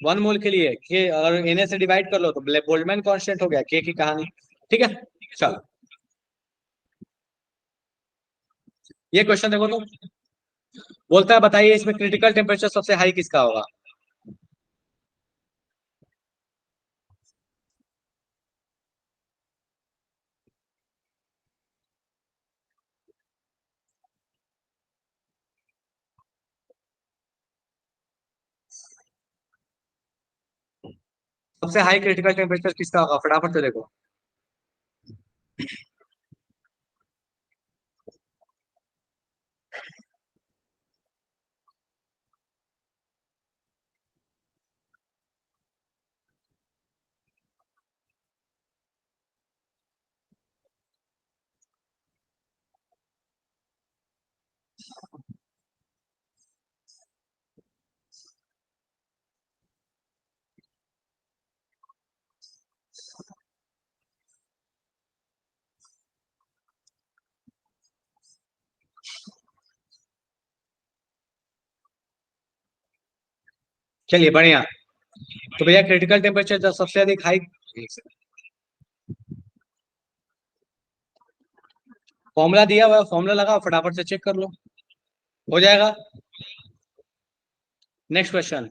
1 मोल के लिए के, और Na से डिवाइड कर लो तो बोल्टजमैन कांस्टेंट हो गया के की कहानी। ठीक है, चलो ये क्वेश्चन देखो तो, बोलता है बताइए इसमें क्रिटिकल टेम्परेचर सबसे हाई किसका होगा? सबसे हाई क्रिटिकल टेम्परेचर किसका होगा, फटाफट से देखो। चलिए बढ़िया। तो भैया क्रिटिकल टेम्परेचर जब सबसे अधिक हाई, फॉर्मूला दिया हुआ है, फॉर्मूला लगाओ फटाफट से चेक कर लो, हो जाएगा। Next question.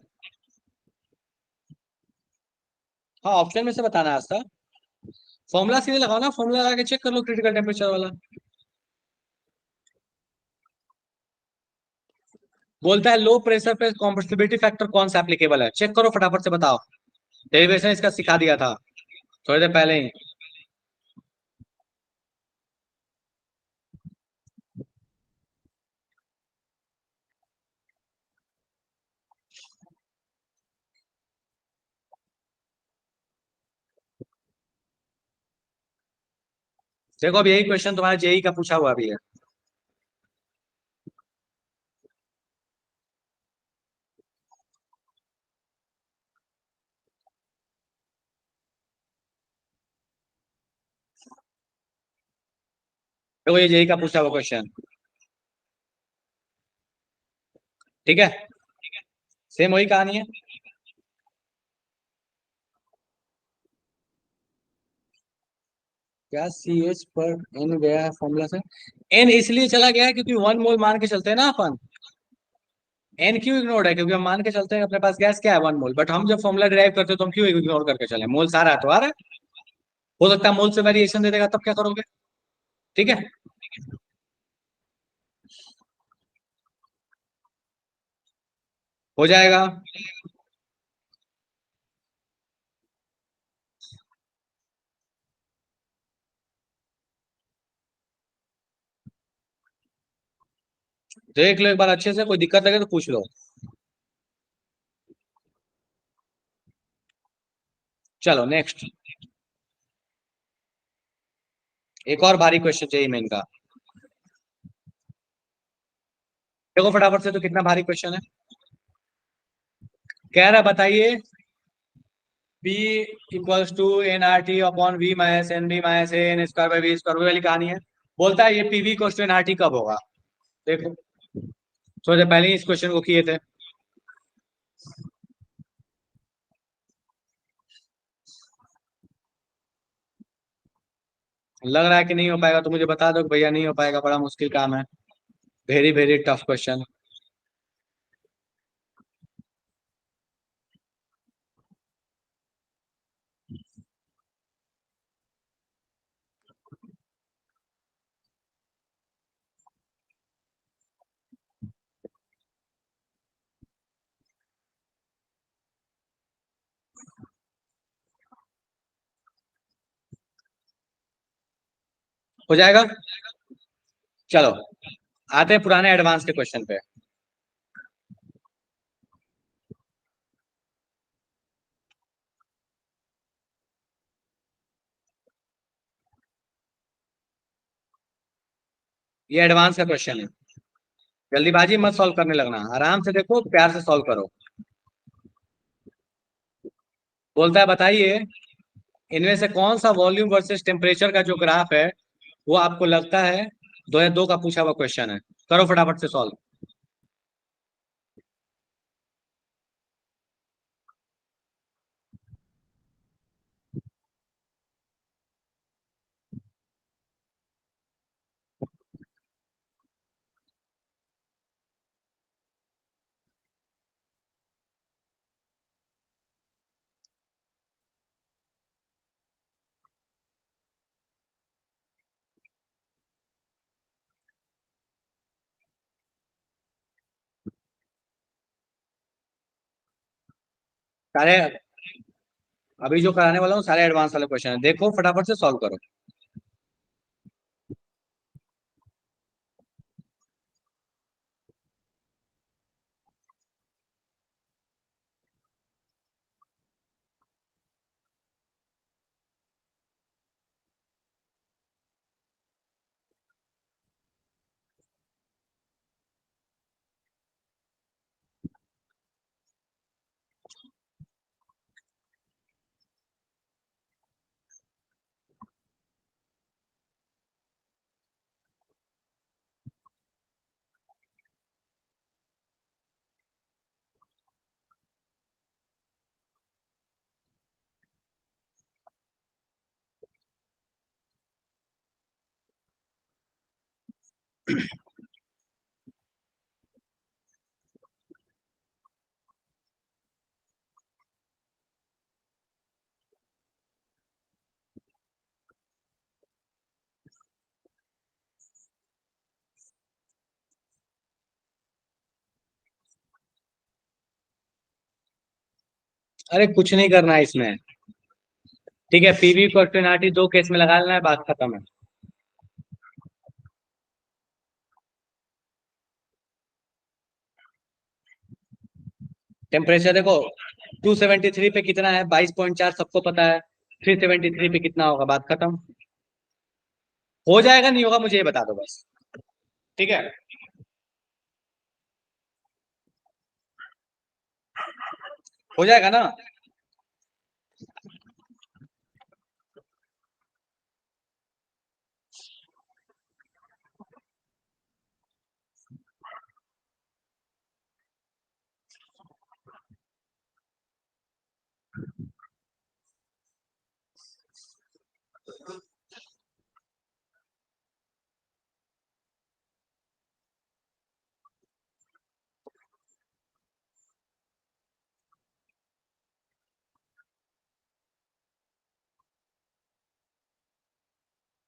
हाँ ऑप्शन में से बताना है आज था। फॉर्मूला सीधे लगाओ ना, फॉर्मूला लगा के चेक कर लो क्रिटिकल टेम्परेचर वाला। बोलता है लो प्रेशर पे कॉम्प्रेसिबिलिटी फैक्टर कौन सा एप्लीकेबल है, चेक करो फटाफट से बताओ। डेरिवेशन इसका सिखा दिया था थोड़ी देर पहले ही। देखो अब यही क्वेश्चन तुम्हारा जेई का पूछा हुआ भी है। देखो ये जेई का पूछा हुआ क्वेश्चन। ठीक है, सेम वही कहानी है। क्या CH पर एन गया है फॉर्मूला से? एन इसलिए चला गया है क्योंकि 1 मोल मान के चलते हैं ना अपन। एन क्यों इग्नोर्ड है? क्योंकि हम मान के चलते हैं अपने पास गैस क्या है, 1 मोल, बट हम जब फॉर्मूला डिराइव करते हैं तो हम क्यों इग्नोर करके चले? मोल सारा है तो आ रहा है। हो सकता है मोल से वेरिएशन दे देगा, तब क्या करोगे? ठीक है, हो जाएगा। देख लो एक बार अच्छे से, कोई दिक्कत लगे तो पूछ लो। चलो नेक्स्ट। एक और भारी क्वेश्चन चाहिए मेन का। देखो फटाफट से, तो कितना भारी क्वेश्चन है। कह रहा बताइए, P equals to n R T upon V minus N b minus n square by V square वाली कहानी है। बोलता है ये PV equals to n R T कब होगा। देखो, सोचे पहले ही इस क्वेश्चन को किए थे। लग रहा है कि नहीं हो पाएगा तो मुझे बता दो कि भैया नहीं हो पाएगा, बड़ा मुश्किल काम है। Very very tough question. हो जाएगा। चलो, आते हैं पुराने एडवांस के क्वेश्चन पे। ये एडवांस का क्वेश्चन है। जल्दीबाजी मत सॉल्व करने लगना, आराम से देखो, प्यार से सॉल्व करो। बोलता है बताइए, इनमें से कौन सा वॉल्यूम वर्सेस टेम्परेचर का जो ग्राफ है वो आपको लगता है 2002 का पूछा हुआ क्वेश्चन है। करो फटाफट से सॉल्व। सारे, अभी जो कराने वाला हूँ सारे एडवांस वाले क्वेश्चन है, देखो फटाफट से सॉल्व करो। अरे कुछ नहीं करना है इसमें। ठीक है, पीवी क्वेश्चन दो केस में लगा लेना है, बात खत्म है। टेम्परेचर देखो, 273 पे कितना है, 22.4 सबको पता है। 373 पे कितना होगा, बात खत्म। हो जाएगा नहीं होगा मुझे ये बता दो बस। ठीक है, हो जाएगा ना।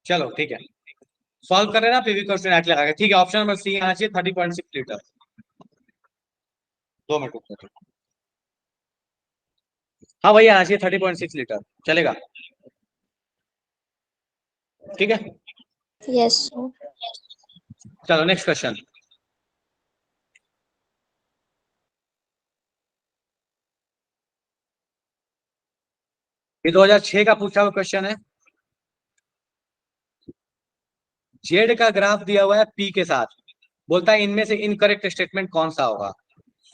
चलो ठीक है, सॉल्व कर रहे ना पीवी क्वेश्चन लगा के। ठीक है, ऑप्शन नंबर सी आना चाहिए, 30.6 लीटर। 2 मिनट रुको। हाँ भैया आना चाहिए 30.6 लीटर, चलेगा। ठीक है, Yes, sir. चलो नेक्स्ट क्वेश्चन। ये 2006 का पूछा हुआ क्वेश्चन है। जेड का ग्राफ दिया हुआ है पी के साथ, बोलता है इनमें से इनकरेक्ट स्टेटमेंट कौन सा होगा।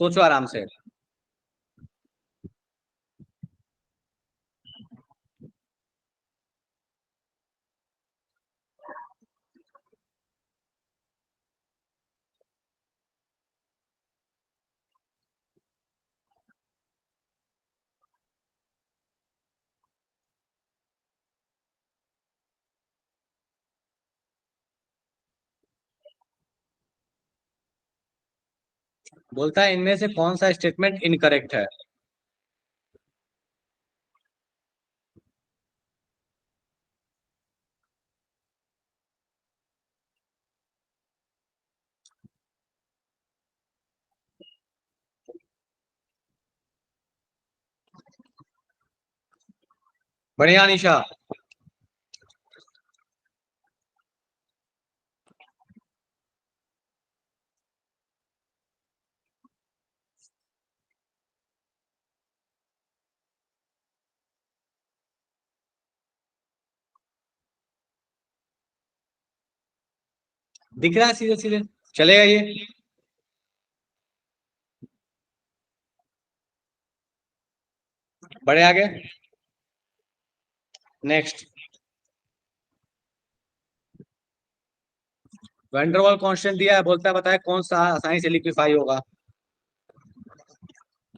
सोचो आराम से। बोलता है इनमें से कौन सा स्टेटमेंट इनकरेक्ट है। बढ़िया निशा। दिख रहा है सीधे सीधे, चलेगा ये। बढ़े आगे। नेक्स्ट। वैंडरवाल कांस्टेंट दिया है, बोलता है बताए कौन सा आसानी से लिक्विफाई होगा।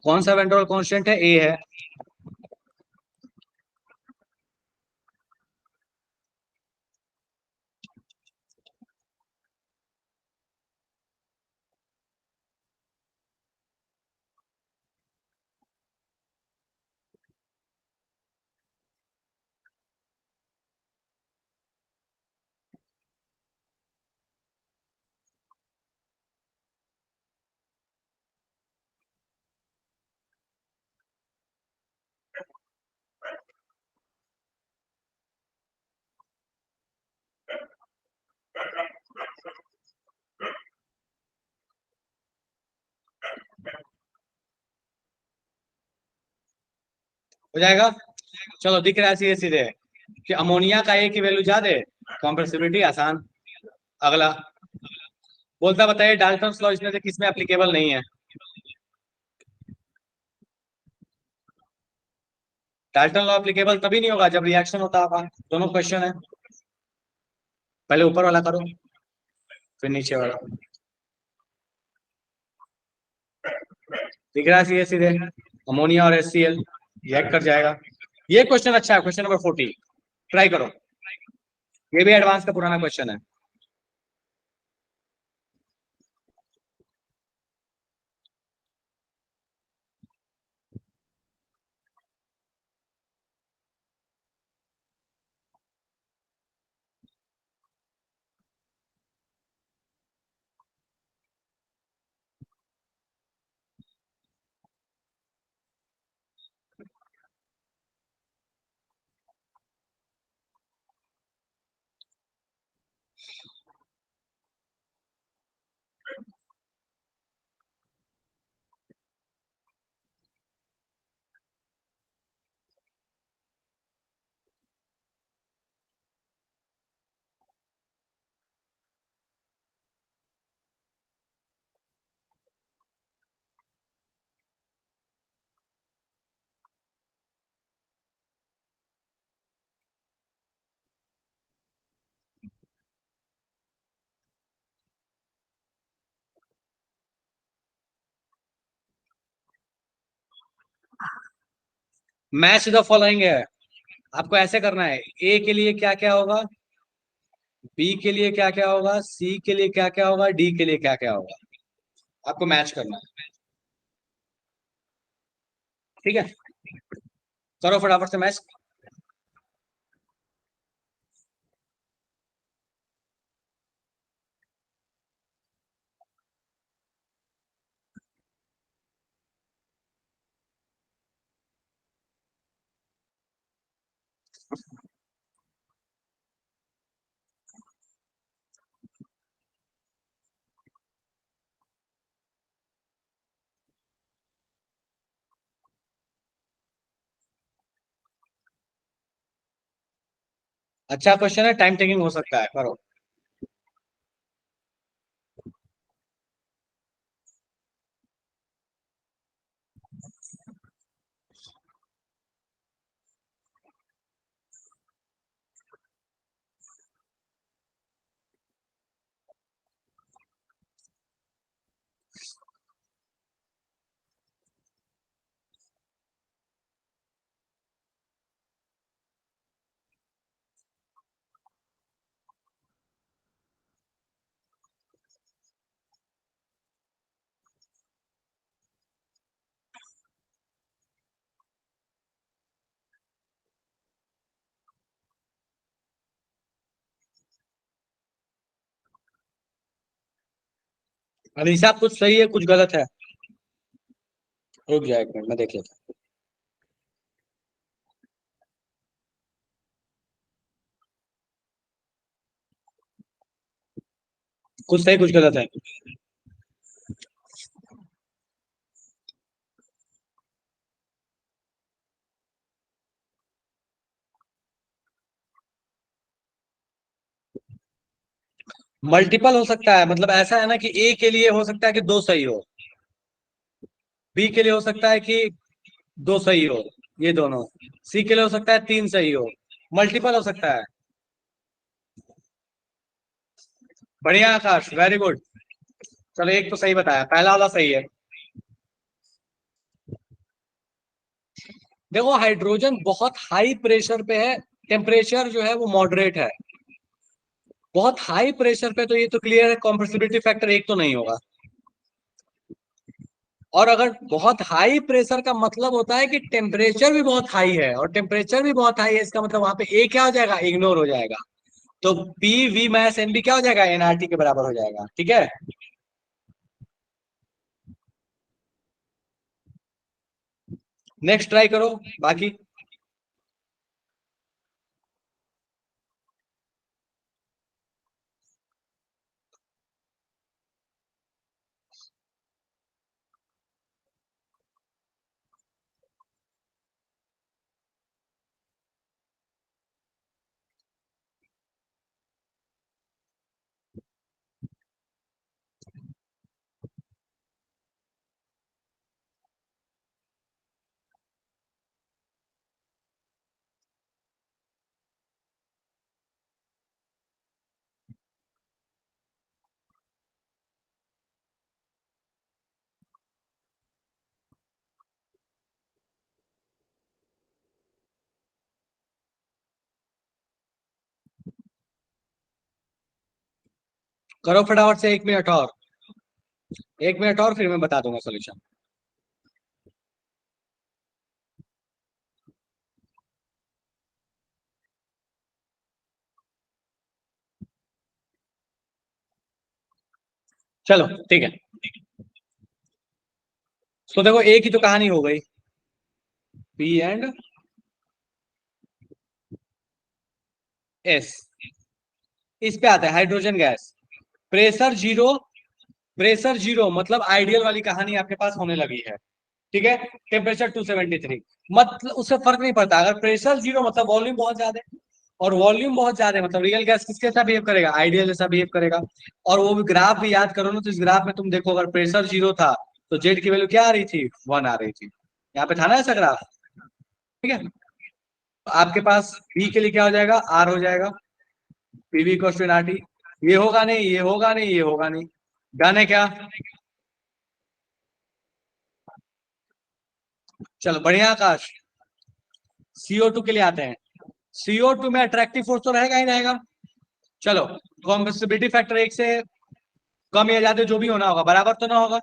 कौन सा वैंडरवाल कांस्टेंट है, ए है। हो जाएगा। चलो दिख रहा है सीधे सीधे कि अमोनिया का ए की वैल्यू ज्यादा है, कंप्रेसिबिलिटी आसान। अगला बोलता बताइए डाल्टन्स लॉ इसमें से किसमें एप्लीकेबल नहीं है। डाल्टन लॉ एप्लीकेबल तभी नहीं होगा जब रिएक्शन होता होगा। दोनों क्वेश्चन है। पहले ऊपर वाला करो, फिर नीचे वाला। दिख रहा है सीधे सीधे, अमोनिया और HCl रिएक्ट कर जाएगा। ये क्वेश्चन अच्छा है, क्वेश्चन नंबर 40। ट्राई करो, ये भी एडवांस का पुराना क्वेश्चन है। मैच द फॉलोइंग है, आपको ऐसे करना है। ए के लिए क्या क्या होगा, बी के लिए क्या क्या होगा, सी के लिए क्या क्या होगा, डी के लिए क्या क्या होगा, आपको मैच करना है। ठीक है, करो फटाफट से मैच। अच्छा क्वेश्चन है, टाइम टेकिंग हो सकता है, करो। अनिशा कुछ सही है कुछ गलत है। रुक जाए एक मिनट मैं देख लेता हूँ। कुछ सही कुछ गलत है। मल्टीपल हो सकता है, मतलब ऐसा है ना कि ए के लिए हो सकता है कि दो सही हो, बी के लिए हो सकता है कि दो सही हो, ये दोनों, सी के लिए हो सकता है तीन सही हो, मल्टीपल हो सकता है। बढ़िया आकाश, वेरी गुड। चलो एक तो सही बताया, पहला वाला सही है। देखो हाइड्रोजन बहुत हाई प्रेशर पे है, टेम्परेचर जो है वो मॉडरेट है। बहुत हाई प्रेशर पे तो ये तो क्लियर है, कॉम्प्रेसिबिलिटी फैक्टर एक तो नहीं होगा। और अगर बहुत हाई प्रेशर का मतलब होता है कि टेम्परेचर भी बहुत हाई है, और टेम्परेचर भी बहुत हाई है, इसका मतलब वहां पे ए क्या हो जाएगा, इग्नोर हो जाएगा। तो P V minus N b क्या हो जाएगा, एनआरटी के बराबर हो जाएगा, ठीक है। नेक्स्ट ट्राई करो बाकी। करो फटाफट से, 1 मिनट और, 1 मिनट और फिर मैं बता दूंगा सोल्यूशन। चलो ठीक है। तो देखो एक ही तो कहानी हो गई, पी एंड एस। इस पे आता है hydrogen gas, pressure zero, pressure zero मतलब आइडियल वाली कहानी आपके पास होने लगी है, ठीक है। टेम्परेचर 273, मतलब उससे फर्क नहीं पड़ता, अगर प्रेशर जीरो मतलब वॉल्यूम बहुत ज्यादा है, और वॉल्यूम बहुत ज्यादा है मतलब रियल गैस किसके साथ बिहेव करेगा, आइडियल जैसा बिहेव करेगा। और वो भी ग्राफ भी याद करो ना, तो इस ग्राफ में तुम देखो अगर प्रेशर जीरो था तो जेड की वैल्यू क्या आ रही थी, 1 आ रही थी। यहाँ पे था ना ऐसा ग्राफ, ठीक है। तो आपके पास बी के लिए क्या हो जाएगा, आर हो जाएगा, PV equal to R T. ये होगा नहीं, ये होगा नहीं, ये होगा नहीं, डन है क्या। चलो बढ़िया आकाश। CO2 के लिए आते हैं। CO2 में अट्रैक्टिव फोर्स तो रहेगा ही रहेगा। चलो, कॉम्प्रेसिबिलिटी फैक्टर एक से कम या ज्यादा जो भी होना होगा, बराबर तो ना होगा,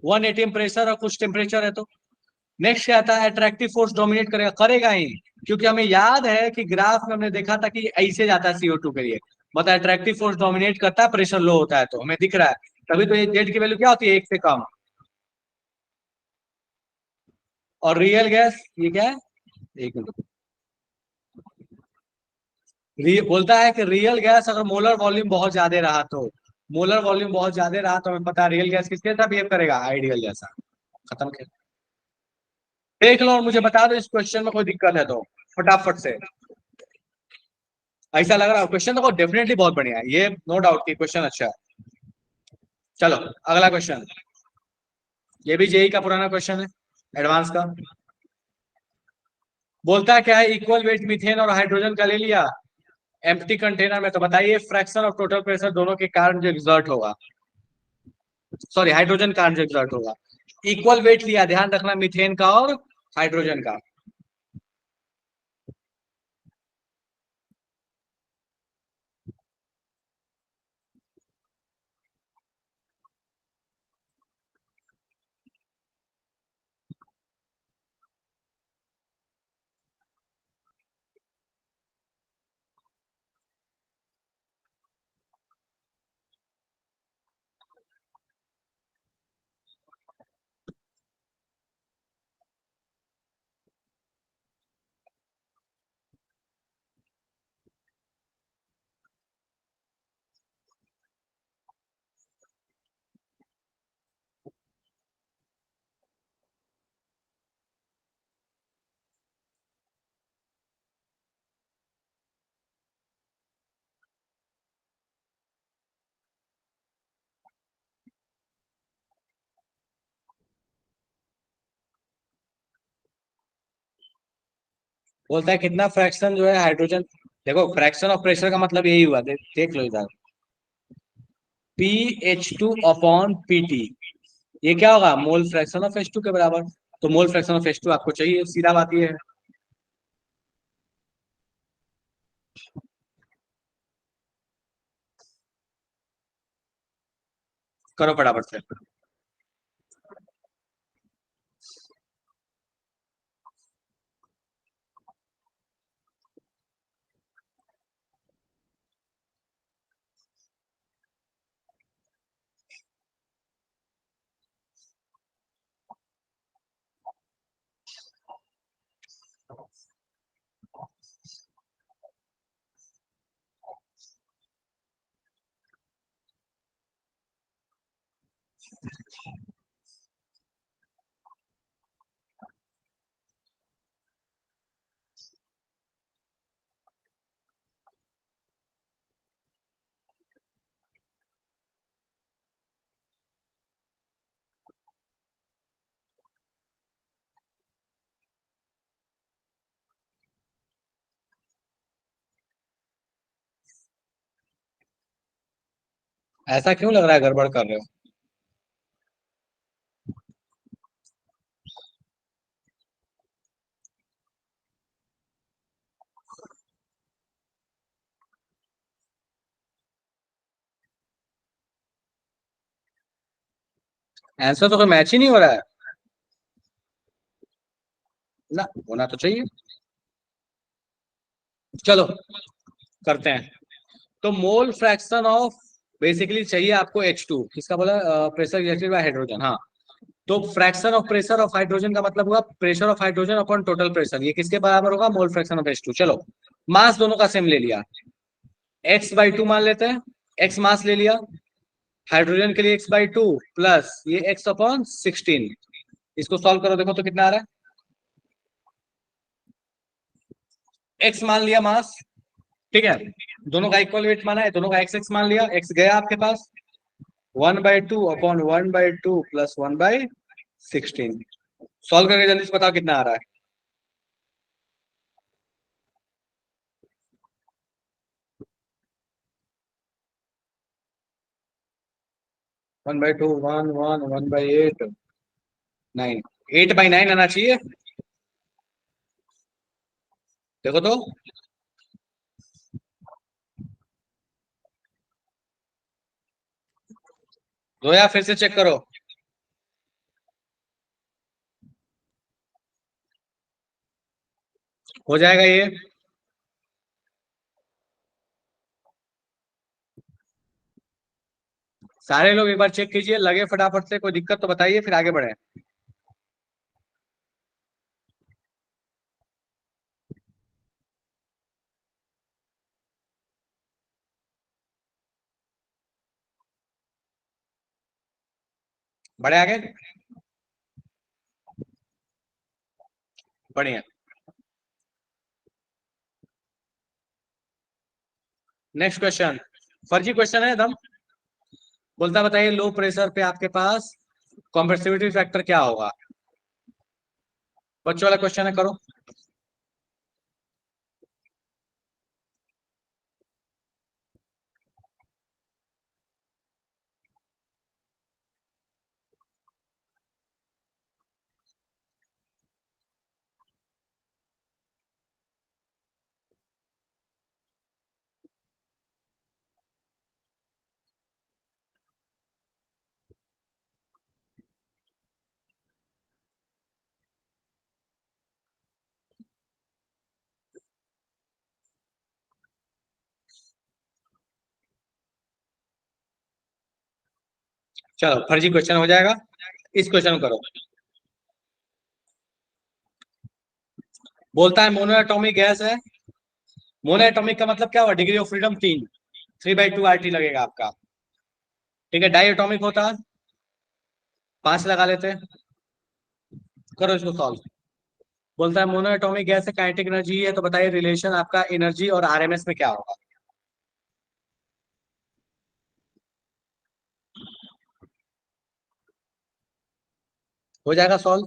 180 प्रेशर और कुछ टेम्परेचर है तो। नेक्स्ट क्या आता है, अट्रैक्टिव फोर्स डोमिनेट करेगा, करेगा ही, क्योंकि हमें याद है कि ग्राफ में हमने देखा था कि ऐसे जाता है CO2 के लिए, मतलब अट्रैक्टिव फोर्स डोमिनेट करता है, प्रेशर लो होता है, तो हमें दिख रहा है। तभी तो ये जेड की वैल्यू क्या होती है, एक से कम। और रियल गैस ये क्या है, एक मिनट, बोलता है कि रियल गैस अगर मोलर वॉल्यूम बहुत ज्यादा रहा तो, मोलर वॉल्यूम बहुत ज्यादा रहा तो हमें पता है रियल गैस किसके साथ बिहेव करेगा, आइडियल जैसा। खत्म कर, देख लो और मुझे बता दो इस क्वेश्चन में कोई दिक्कत है तो, फटाफट से। ऐसा लग रहा है क्वेश्चन देखो डेफिनेटली बहुत बढ़िया है ये, नो डाउट कि क्वेश्चन अच्छा है। चलो अगला क्वेश्चन, ये भी जेई का पुराना क्वेश्चन है, एडवांस का। बोलता क्या है, इक्वल वेट मीथेन और हाइड्रोजन का ले लिया एम्प्टी कंटेनर में, तो बताइए फ्रैक्शन ऑफ टोटल प्रेशर दोनों के कारण जो एग्जर्ट होगा, सॉरी हाइड्रोजन कारण जो एग्जर्ट होगा। इक्वल वेट लिया, ध्यान रखना, मीथेन का और हाइड्रोजन का। बोलता है कितना फ्रैक्शन जो है हाइड्रोजन। देखो फ्रैक्शन ऑफ प्रेशर का मतलब यही हुआ, देख लो इधर, Ph2/Pt। ये क्या होगा, मोल फ्रैक्शन ऑफ H2 के बराबर। तो मोल फ्रैक्शन ऑफ H2 आपको चाहिए, सीधा बात ये है। करो फटाफट से। ऐसा क्यों लग रहा है गड़बड़ कर रहे हो? आंसर तो कोई मैच ही नहीं हो रहा है ना, होना तो चाहिए। चलो करते हैं। तो मोल फ्रैक्शन ऑफ, बेसिकली चाहिए आपको H2, किसका बोला, प्रेशर रिएक्टेड बाय हाइड्रोजन, हाँ। तो fraction of pressure of hydrogen का मतलब होगा pressure of hydrogen upon total pressure, ये किसके बराबर होगा, मोल फ्रैक्शन ऑफ H2। चलो मास दोनों का सेम ले लिया, x/2 मान लेते हैं, x मास ले लिया, हाइड्रोजन के लिए x/2 प्लस ये x/16। इसको सॉल्व करो, देखो तो कितना आ रहा है। x मान लिया मास, ठीक है, दोनों का इक्वल वेट माना है, दोनों का x मान लिया, x गया आपके पास, 1/2 अपॉन 1/2 प्लस 1/16। सॉल्व करके जल्दी से बताओ कितना आ रहा है। 1/2, 1/8, 9, 8/9 आना चाहिए। देखो तो, दो या फिर से चेक करो। हो जाएगा ये। सारे लोग एक बार चेक कीजिए, लगे फटाफट से, कोई दिक्कत तो बताइए फिर आगे बढ़े। बढ़े आगे। बढ़िया। नेक्स्ट क्वेश्चन, फर्जी क्वेश्चन है एकदम। बोलता बताइए लो प्रेशर पे आपके पास कॉम्प्रेसिविटी फैक्टर क्या होगा। बच्चों वाला क्वेश्चन है, करो। चलो फर्जी क्वेश्चन हो जाएगा, इस क्वेश्चन को करो। बोलता है मोनोएटॉमिक गैस है। मोनोएटॉमिक का मतलब क्या हुआ, डिग्री ऑफ फ्रीडम 3, 3/2 RT लगेगा आपका। ठीक है, डाई एटॉमिक होता है 5 लगा लेते हैं। करो इसको सॉल्व। बोलता है मोनोएटॉमिक गैस है, काइनेटिक एनर्जी है, तो बताइए रिलेशन आपका एनर्जी और RMS में क्या होगा। हो जाएगा सॉल्व।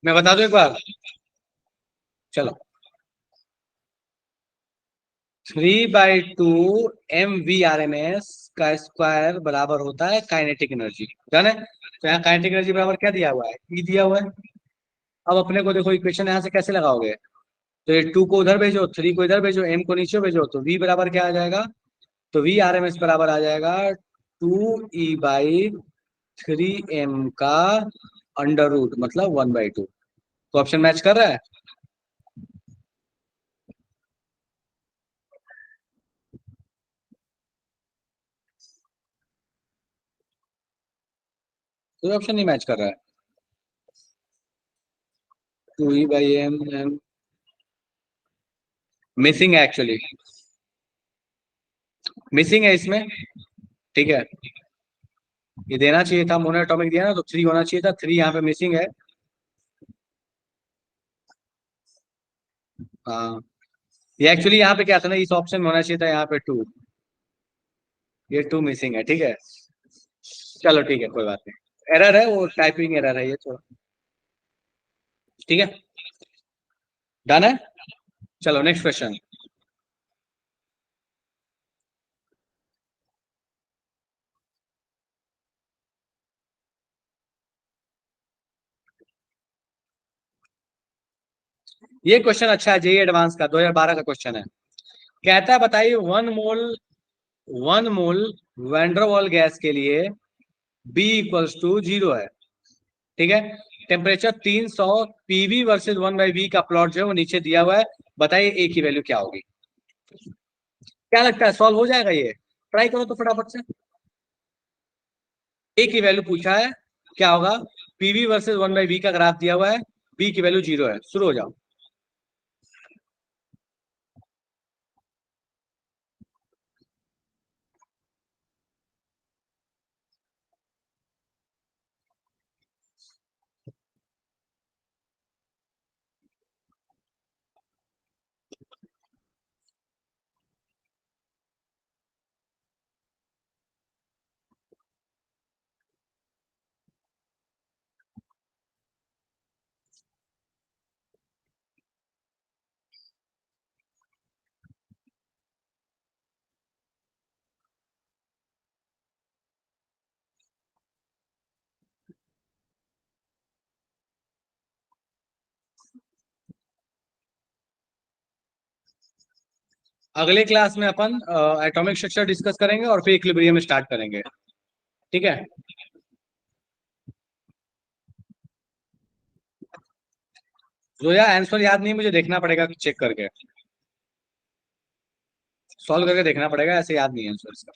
मैं बता दूं एक बार, चलो। 3/2 mvrms का स्क्वायर बराबर होता है काइनेटिक एनर्जी। डन है। तो यहाँ काइनेटिक एनर्जी बराबर क्या दिया हुआ है, ई दिया हुआ है। अब अपने को देखो इक्वेशन यहाँ से कैसे लगाओगे, तो ये 2 को उधर भेजो, 3 को इधर भेजो, m को नीचे भेजो, तो v बराबर क्या आ जाएगा, तो वी आर एम एस बराबर आ जाएगा 2e/3m का अंडर रूट, मतलब 1/2। तो ऑप्शन मैच कर रहा है। कोई ऑप्शन नहीं मैच कर रहा है। 2e/m मिसिंग है एक्चुअली, मिसिंग है इसमें। ठीक है, ये देना चाहिए था, मोनोएटॉमिक दिया ना, तो 3 होना चाहिए था, 3 यहाँ पे मिसिंग है। हाँ, ये एक्चुअली यहाँ पे क्या था ना, इस ऑप्शन में होना चाहिए था यहाँ पे 2, ये 2 मिसिंग है। ठीक है, चलो ठीक है, कोई बात नहीं, एरर है वो, टाइपिंग एरर है ये थोड़ा। ठीक है, डन है। चलो नेक्स्ट क्वेश्चन। ये क्वेश्चन अच्छा है, जेई एडवांस का 2012 का क्वेश्चन है। कहता है बताइए 1 मोल वैंडरवाल गैस के लिए बी इक्वल्स टू 0 है। ठीक है, टेम्परेचर 300, पीवी वर्सेज 1/v का प्लॉट जो है वो नीचे दिया हुआ है। बताइए ए की वैल्यू क्या होगी। क्या लगता है सॉल्व हो जाएगा ये, ट्राई करो तो फटाफट से। ए की वैल्यू पूछा है, क्या होगा, पीवी वर्सेज 1/v का ग्राफ दिया हुआ है, बी की वैल्यू 0 है, शुरू हो जाओ। अगले क्लास में अपन एटॉमिक स्ट्रक्चर डिस्कस करेंगे और फिर इक्विलिब्रियम स्टार्ट करेंगे। ठीक है, जो यार आंसर याद नहीं, मुझे देखना पड़ेगा चेक करके, सॉल्व करके देखना पड़ेगा, ऐसे याद नहीं है आंसर इसका।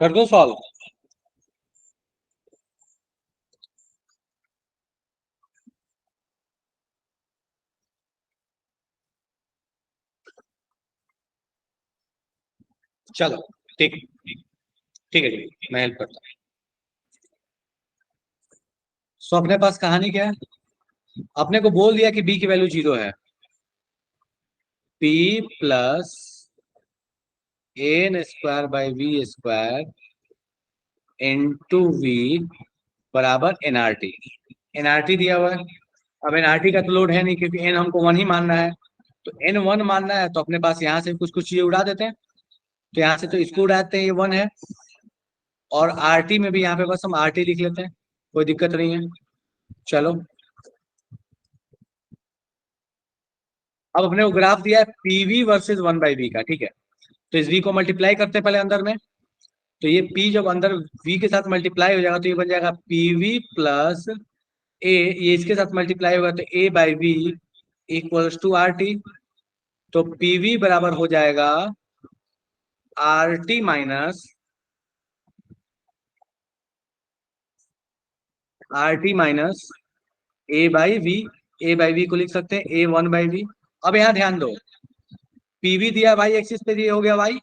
कर दो सॉल्व। चलो ठीक, ठीक है जी, मैं हेल्प करता हूँ। सो अपने पास कहानी क्या है, अपने को बोल दिया कि बी की वैल्यू 0 है, P plus n² / v² into V बराबर एनआरटी। एनआरटी दिया हुआ है। अब एनआरटी का तो लोड है नहीं, क्योंकि एन हमको 1 ही मानना है। तो एन 1 मानना है, तो अपने पास यहाँ से कुछ कुछ चीजें उड़ा देते हैं, तो यहाँ से तो इसको उड़ाते हैं, ये 1 है। और आरटी में भी यहाँ पे बस हम आरटी लिख लेते हैं, कोई दिक्कत नहीं है। चलो, अब अपने को ग्राफ दिया है पीवी वर्सेज 1/v का। ठीक है, तो इस v को मल्टीप्लाई करते हैं पहले अंदर में, तो ये p जब अंदर v के साथ मल्टीप्लाई हो जाएगा तो ये बन जाएगा पीवी प्लस ए, ये इसके साथ मल्टीप्लाई होगा तो A by V equals to R T. तो पीवी बराबर हो जाएगा R T minus A by V. A by V को लिख सकते हैं ए वन बाई वी। अब यहां ध्यान दो, पीवी दिया वाई एक्सिस पे, ये हो गया वाई,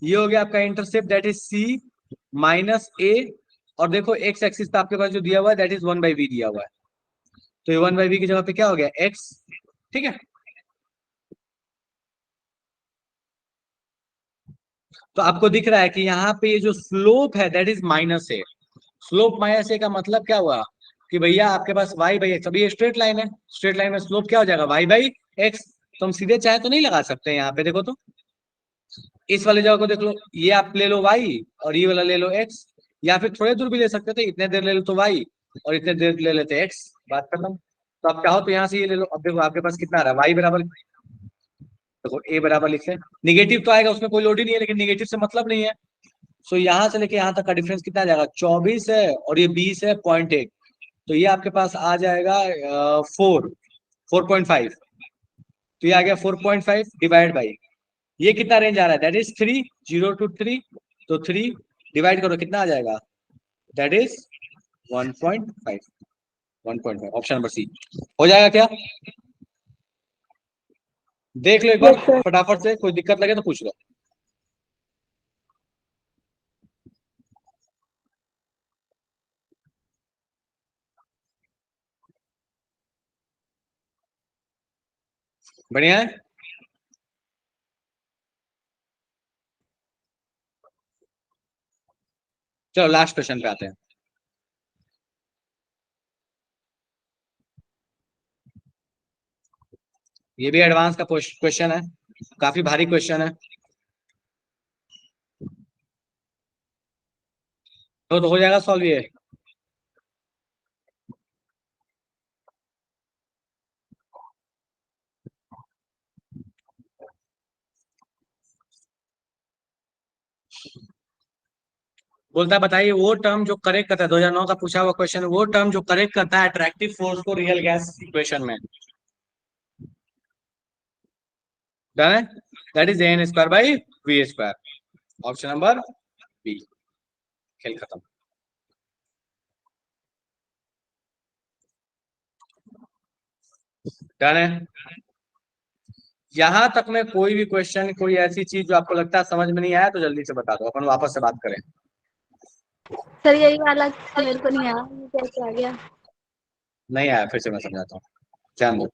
ये हो गया आपका intercept that is C minus A. और देखो एक्स एक्सिस पे आपके पास जो दिया हुआ है that is one by V दिया हुआ है। तो ये वन बाई वी की जगह पे क्या हो गया एक्स। ठीक है, तो आपको दिख रहा है कि यहाँ पे ये जो स्लोप है that is minus A. Slope minus A का मतलब क्या हुआ कि भैया आपके पास वाई बाई एक्स, अभी ये स्ट्रेट लाइन है, स्ट्रेट लाइन में स्लोप क्या हो जाएगा वाई बाई एक्स। तो हम सीधे चाहे तो नहीं लगा सकते हैं यहाँ पे, देखो तो इस वाले जगह को देख लो, ये आप ले लो वाई और ये वाला ले लो एक्स, या फिर थोड़े दूर भी ले सकते थे, इतने देर ले लो तो वाई और इतने देर ले लेते एक्स, बात खत्म। तो आप चाहो तो यहाँ से ये ले लो। अब देखो आपके पास कितना आ रहा है वाई बराबर, देखो ए बराबर लिख ले, निगेटिव तो आएगा उसमें कोई लोड ही नहीं है, लेकिन निगेटिव से मतलब नहीं है। सो यहाँ से लेके यहाँ तक का डिफरेंस कितना आ जाएगा 24 है और ये 20 है 0.1। तो ये आपके पास आ जाएगा 4.5। तो ये आ गया 4.5 डिवाइड बाई, ये कितना रेंज आ रहा है दैट इज 3, 0 to 3। तो 3 डिवाइड करो कितना आ जाएगा that is 1.5। 1.5 option number C हो जाएगा क्या? देख लो एक बार यस सर। फटाफट से, कोई दिक्कत लगे तो पूछ लो। बढ़िया है। चलो लास्ट क्वेश्चन पे आते हैं। ये भी एडवांस का क्वेश्चन है, काफी भारी क्वेश्चन है। तो हो जाएगा सॉल्व ये। बोलता है बताइए वो टर्म जो करेक्ट करता है, 2009 का पूछा हुआ क्वेश्चन, वो टर्म जो करेक्ट करता है अट्रैक्टिव फोर्स को रियल गैस इक्वेशन में। डन है, that is n square by V square. Option number B, खेल खत्म। डन है, यहां तक में कोई भी क्वेश्चन, कोई ऐसी चीज जो आपको लगता है समझ में नहीं आया तो जल्दी से बता दो, अपन वापस से बात करें। सर यही वाला मेरे को नहीं आया, ये कैसे आ गया? नहीं नहीं आया फिर से मैं समझाता हूँ, ध्यान दो।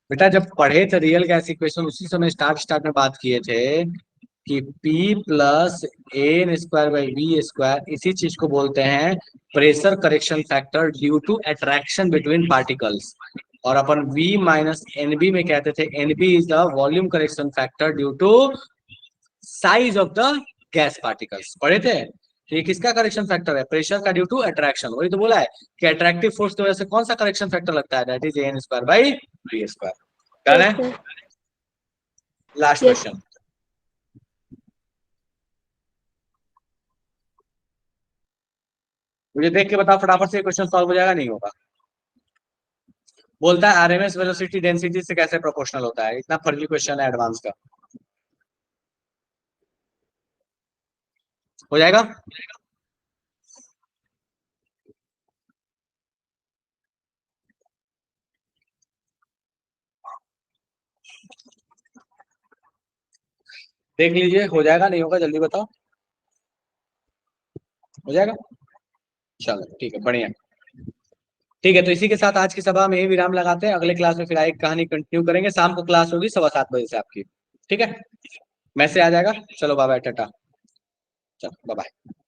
बेटा जब पढ़े थे रियल गैस इक्वेशन उसी समय स्टार्ट में बात किए थे कि P plus n square by V square, इसी चीज को बोलते हैं pressure correction factor due to attraction between particles. और अपन V माइनस एन बी में कहते थे n b is the volume correction factor due to size of the gas particles, पढ़े थे। तो ये किसका करेक्शन फैक्टर है? प्रेशर का ड्यू टू अट्रैक्शन। वही तो बोला है कि अट्रैक्टिव फोर्स की वजह से कौन सा करेक्शन फैक्टर लगता है, that is n square by V square. Done yes है, सर। Last yes. क्वेश्चन। मुझे देख के बताओ फटाफट से क्वेश्चन सॉल्व हो जाएगा नहीं होगा। बोलता है आरएमएस वेलोसिटी डेंसिटी से कैसे प्रोपोर्शनल होता है, इतना फर्जी क्वेश्चन है एडवांस का। हो जाएगा, देख लीजिए हो जाएगा नहीं होगा जल्दी बताओ। हो जाएगा, चलो ठीक है बढ़िया। ठीक है, तो इसी के साथ आज की सभा में ही विराम लगाते हैं, अगले क्लास में फिर एक कहानी कंटिन्यू करेंगे। शाम को क्लास होगी 7:15 बजे से आपकी। ठीक है, मैसेज आ जाएगा। चलो बाय बाय, टाटा, चलो बाय बाय।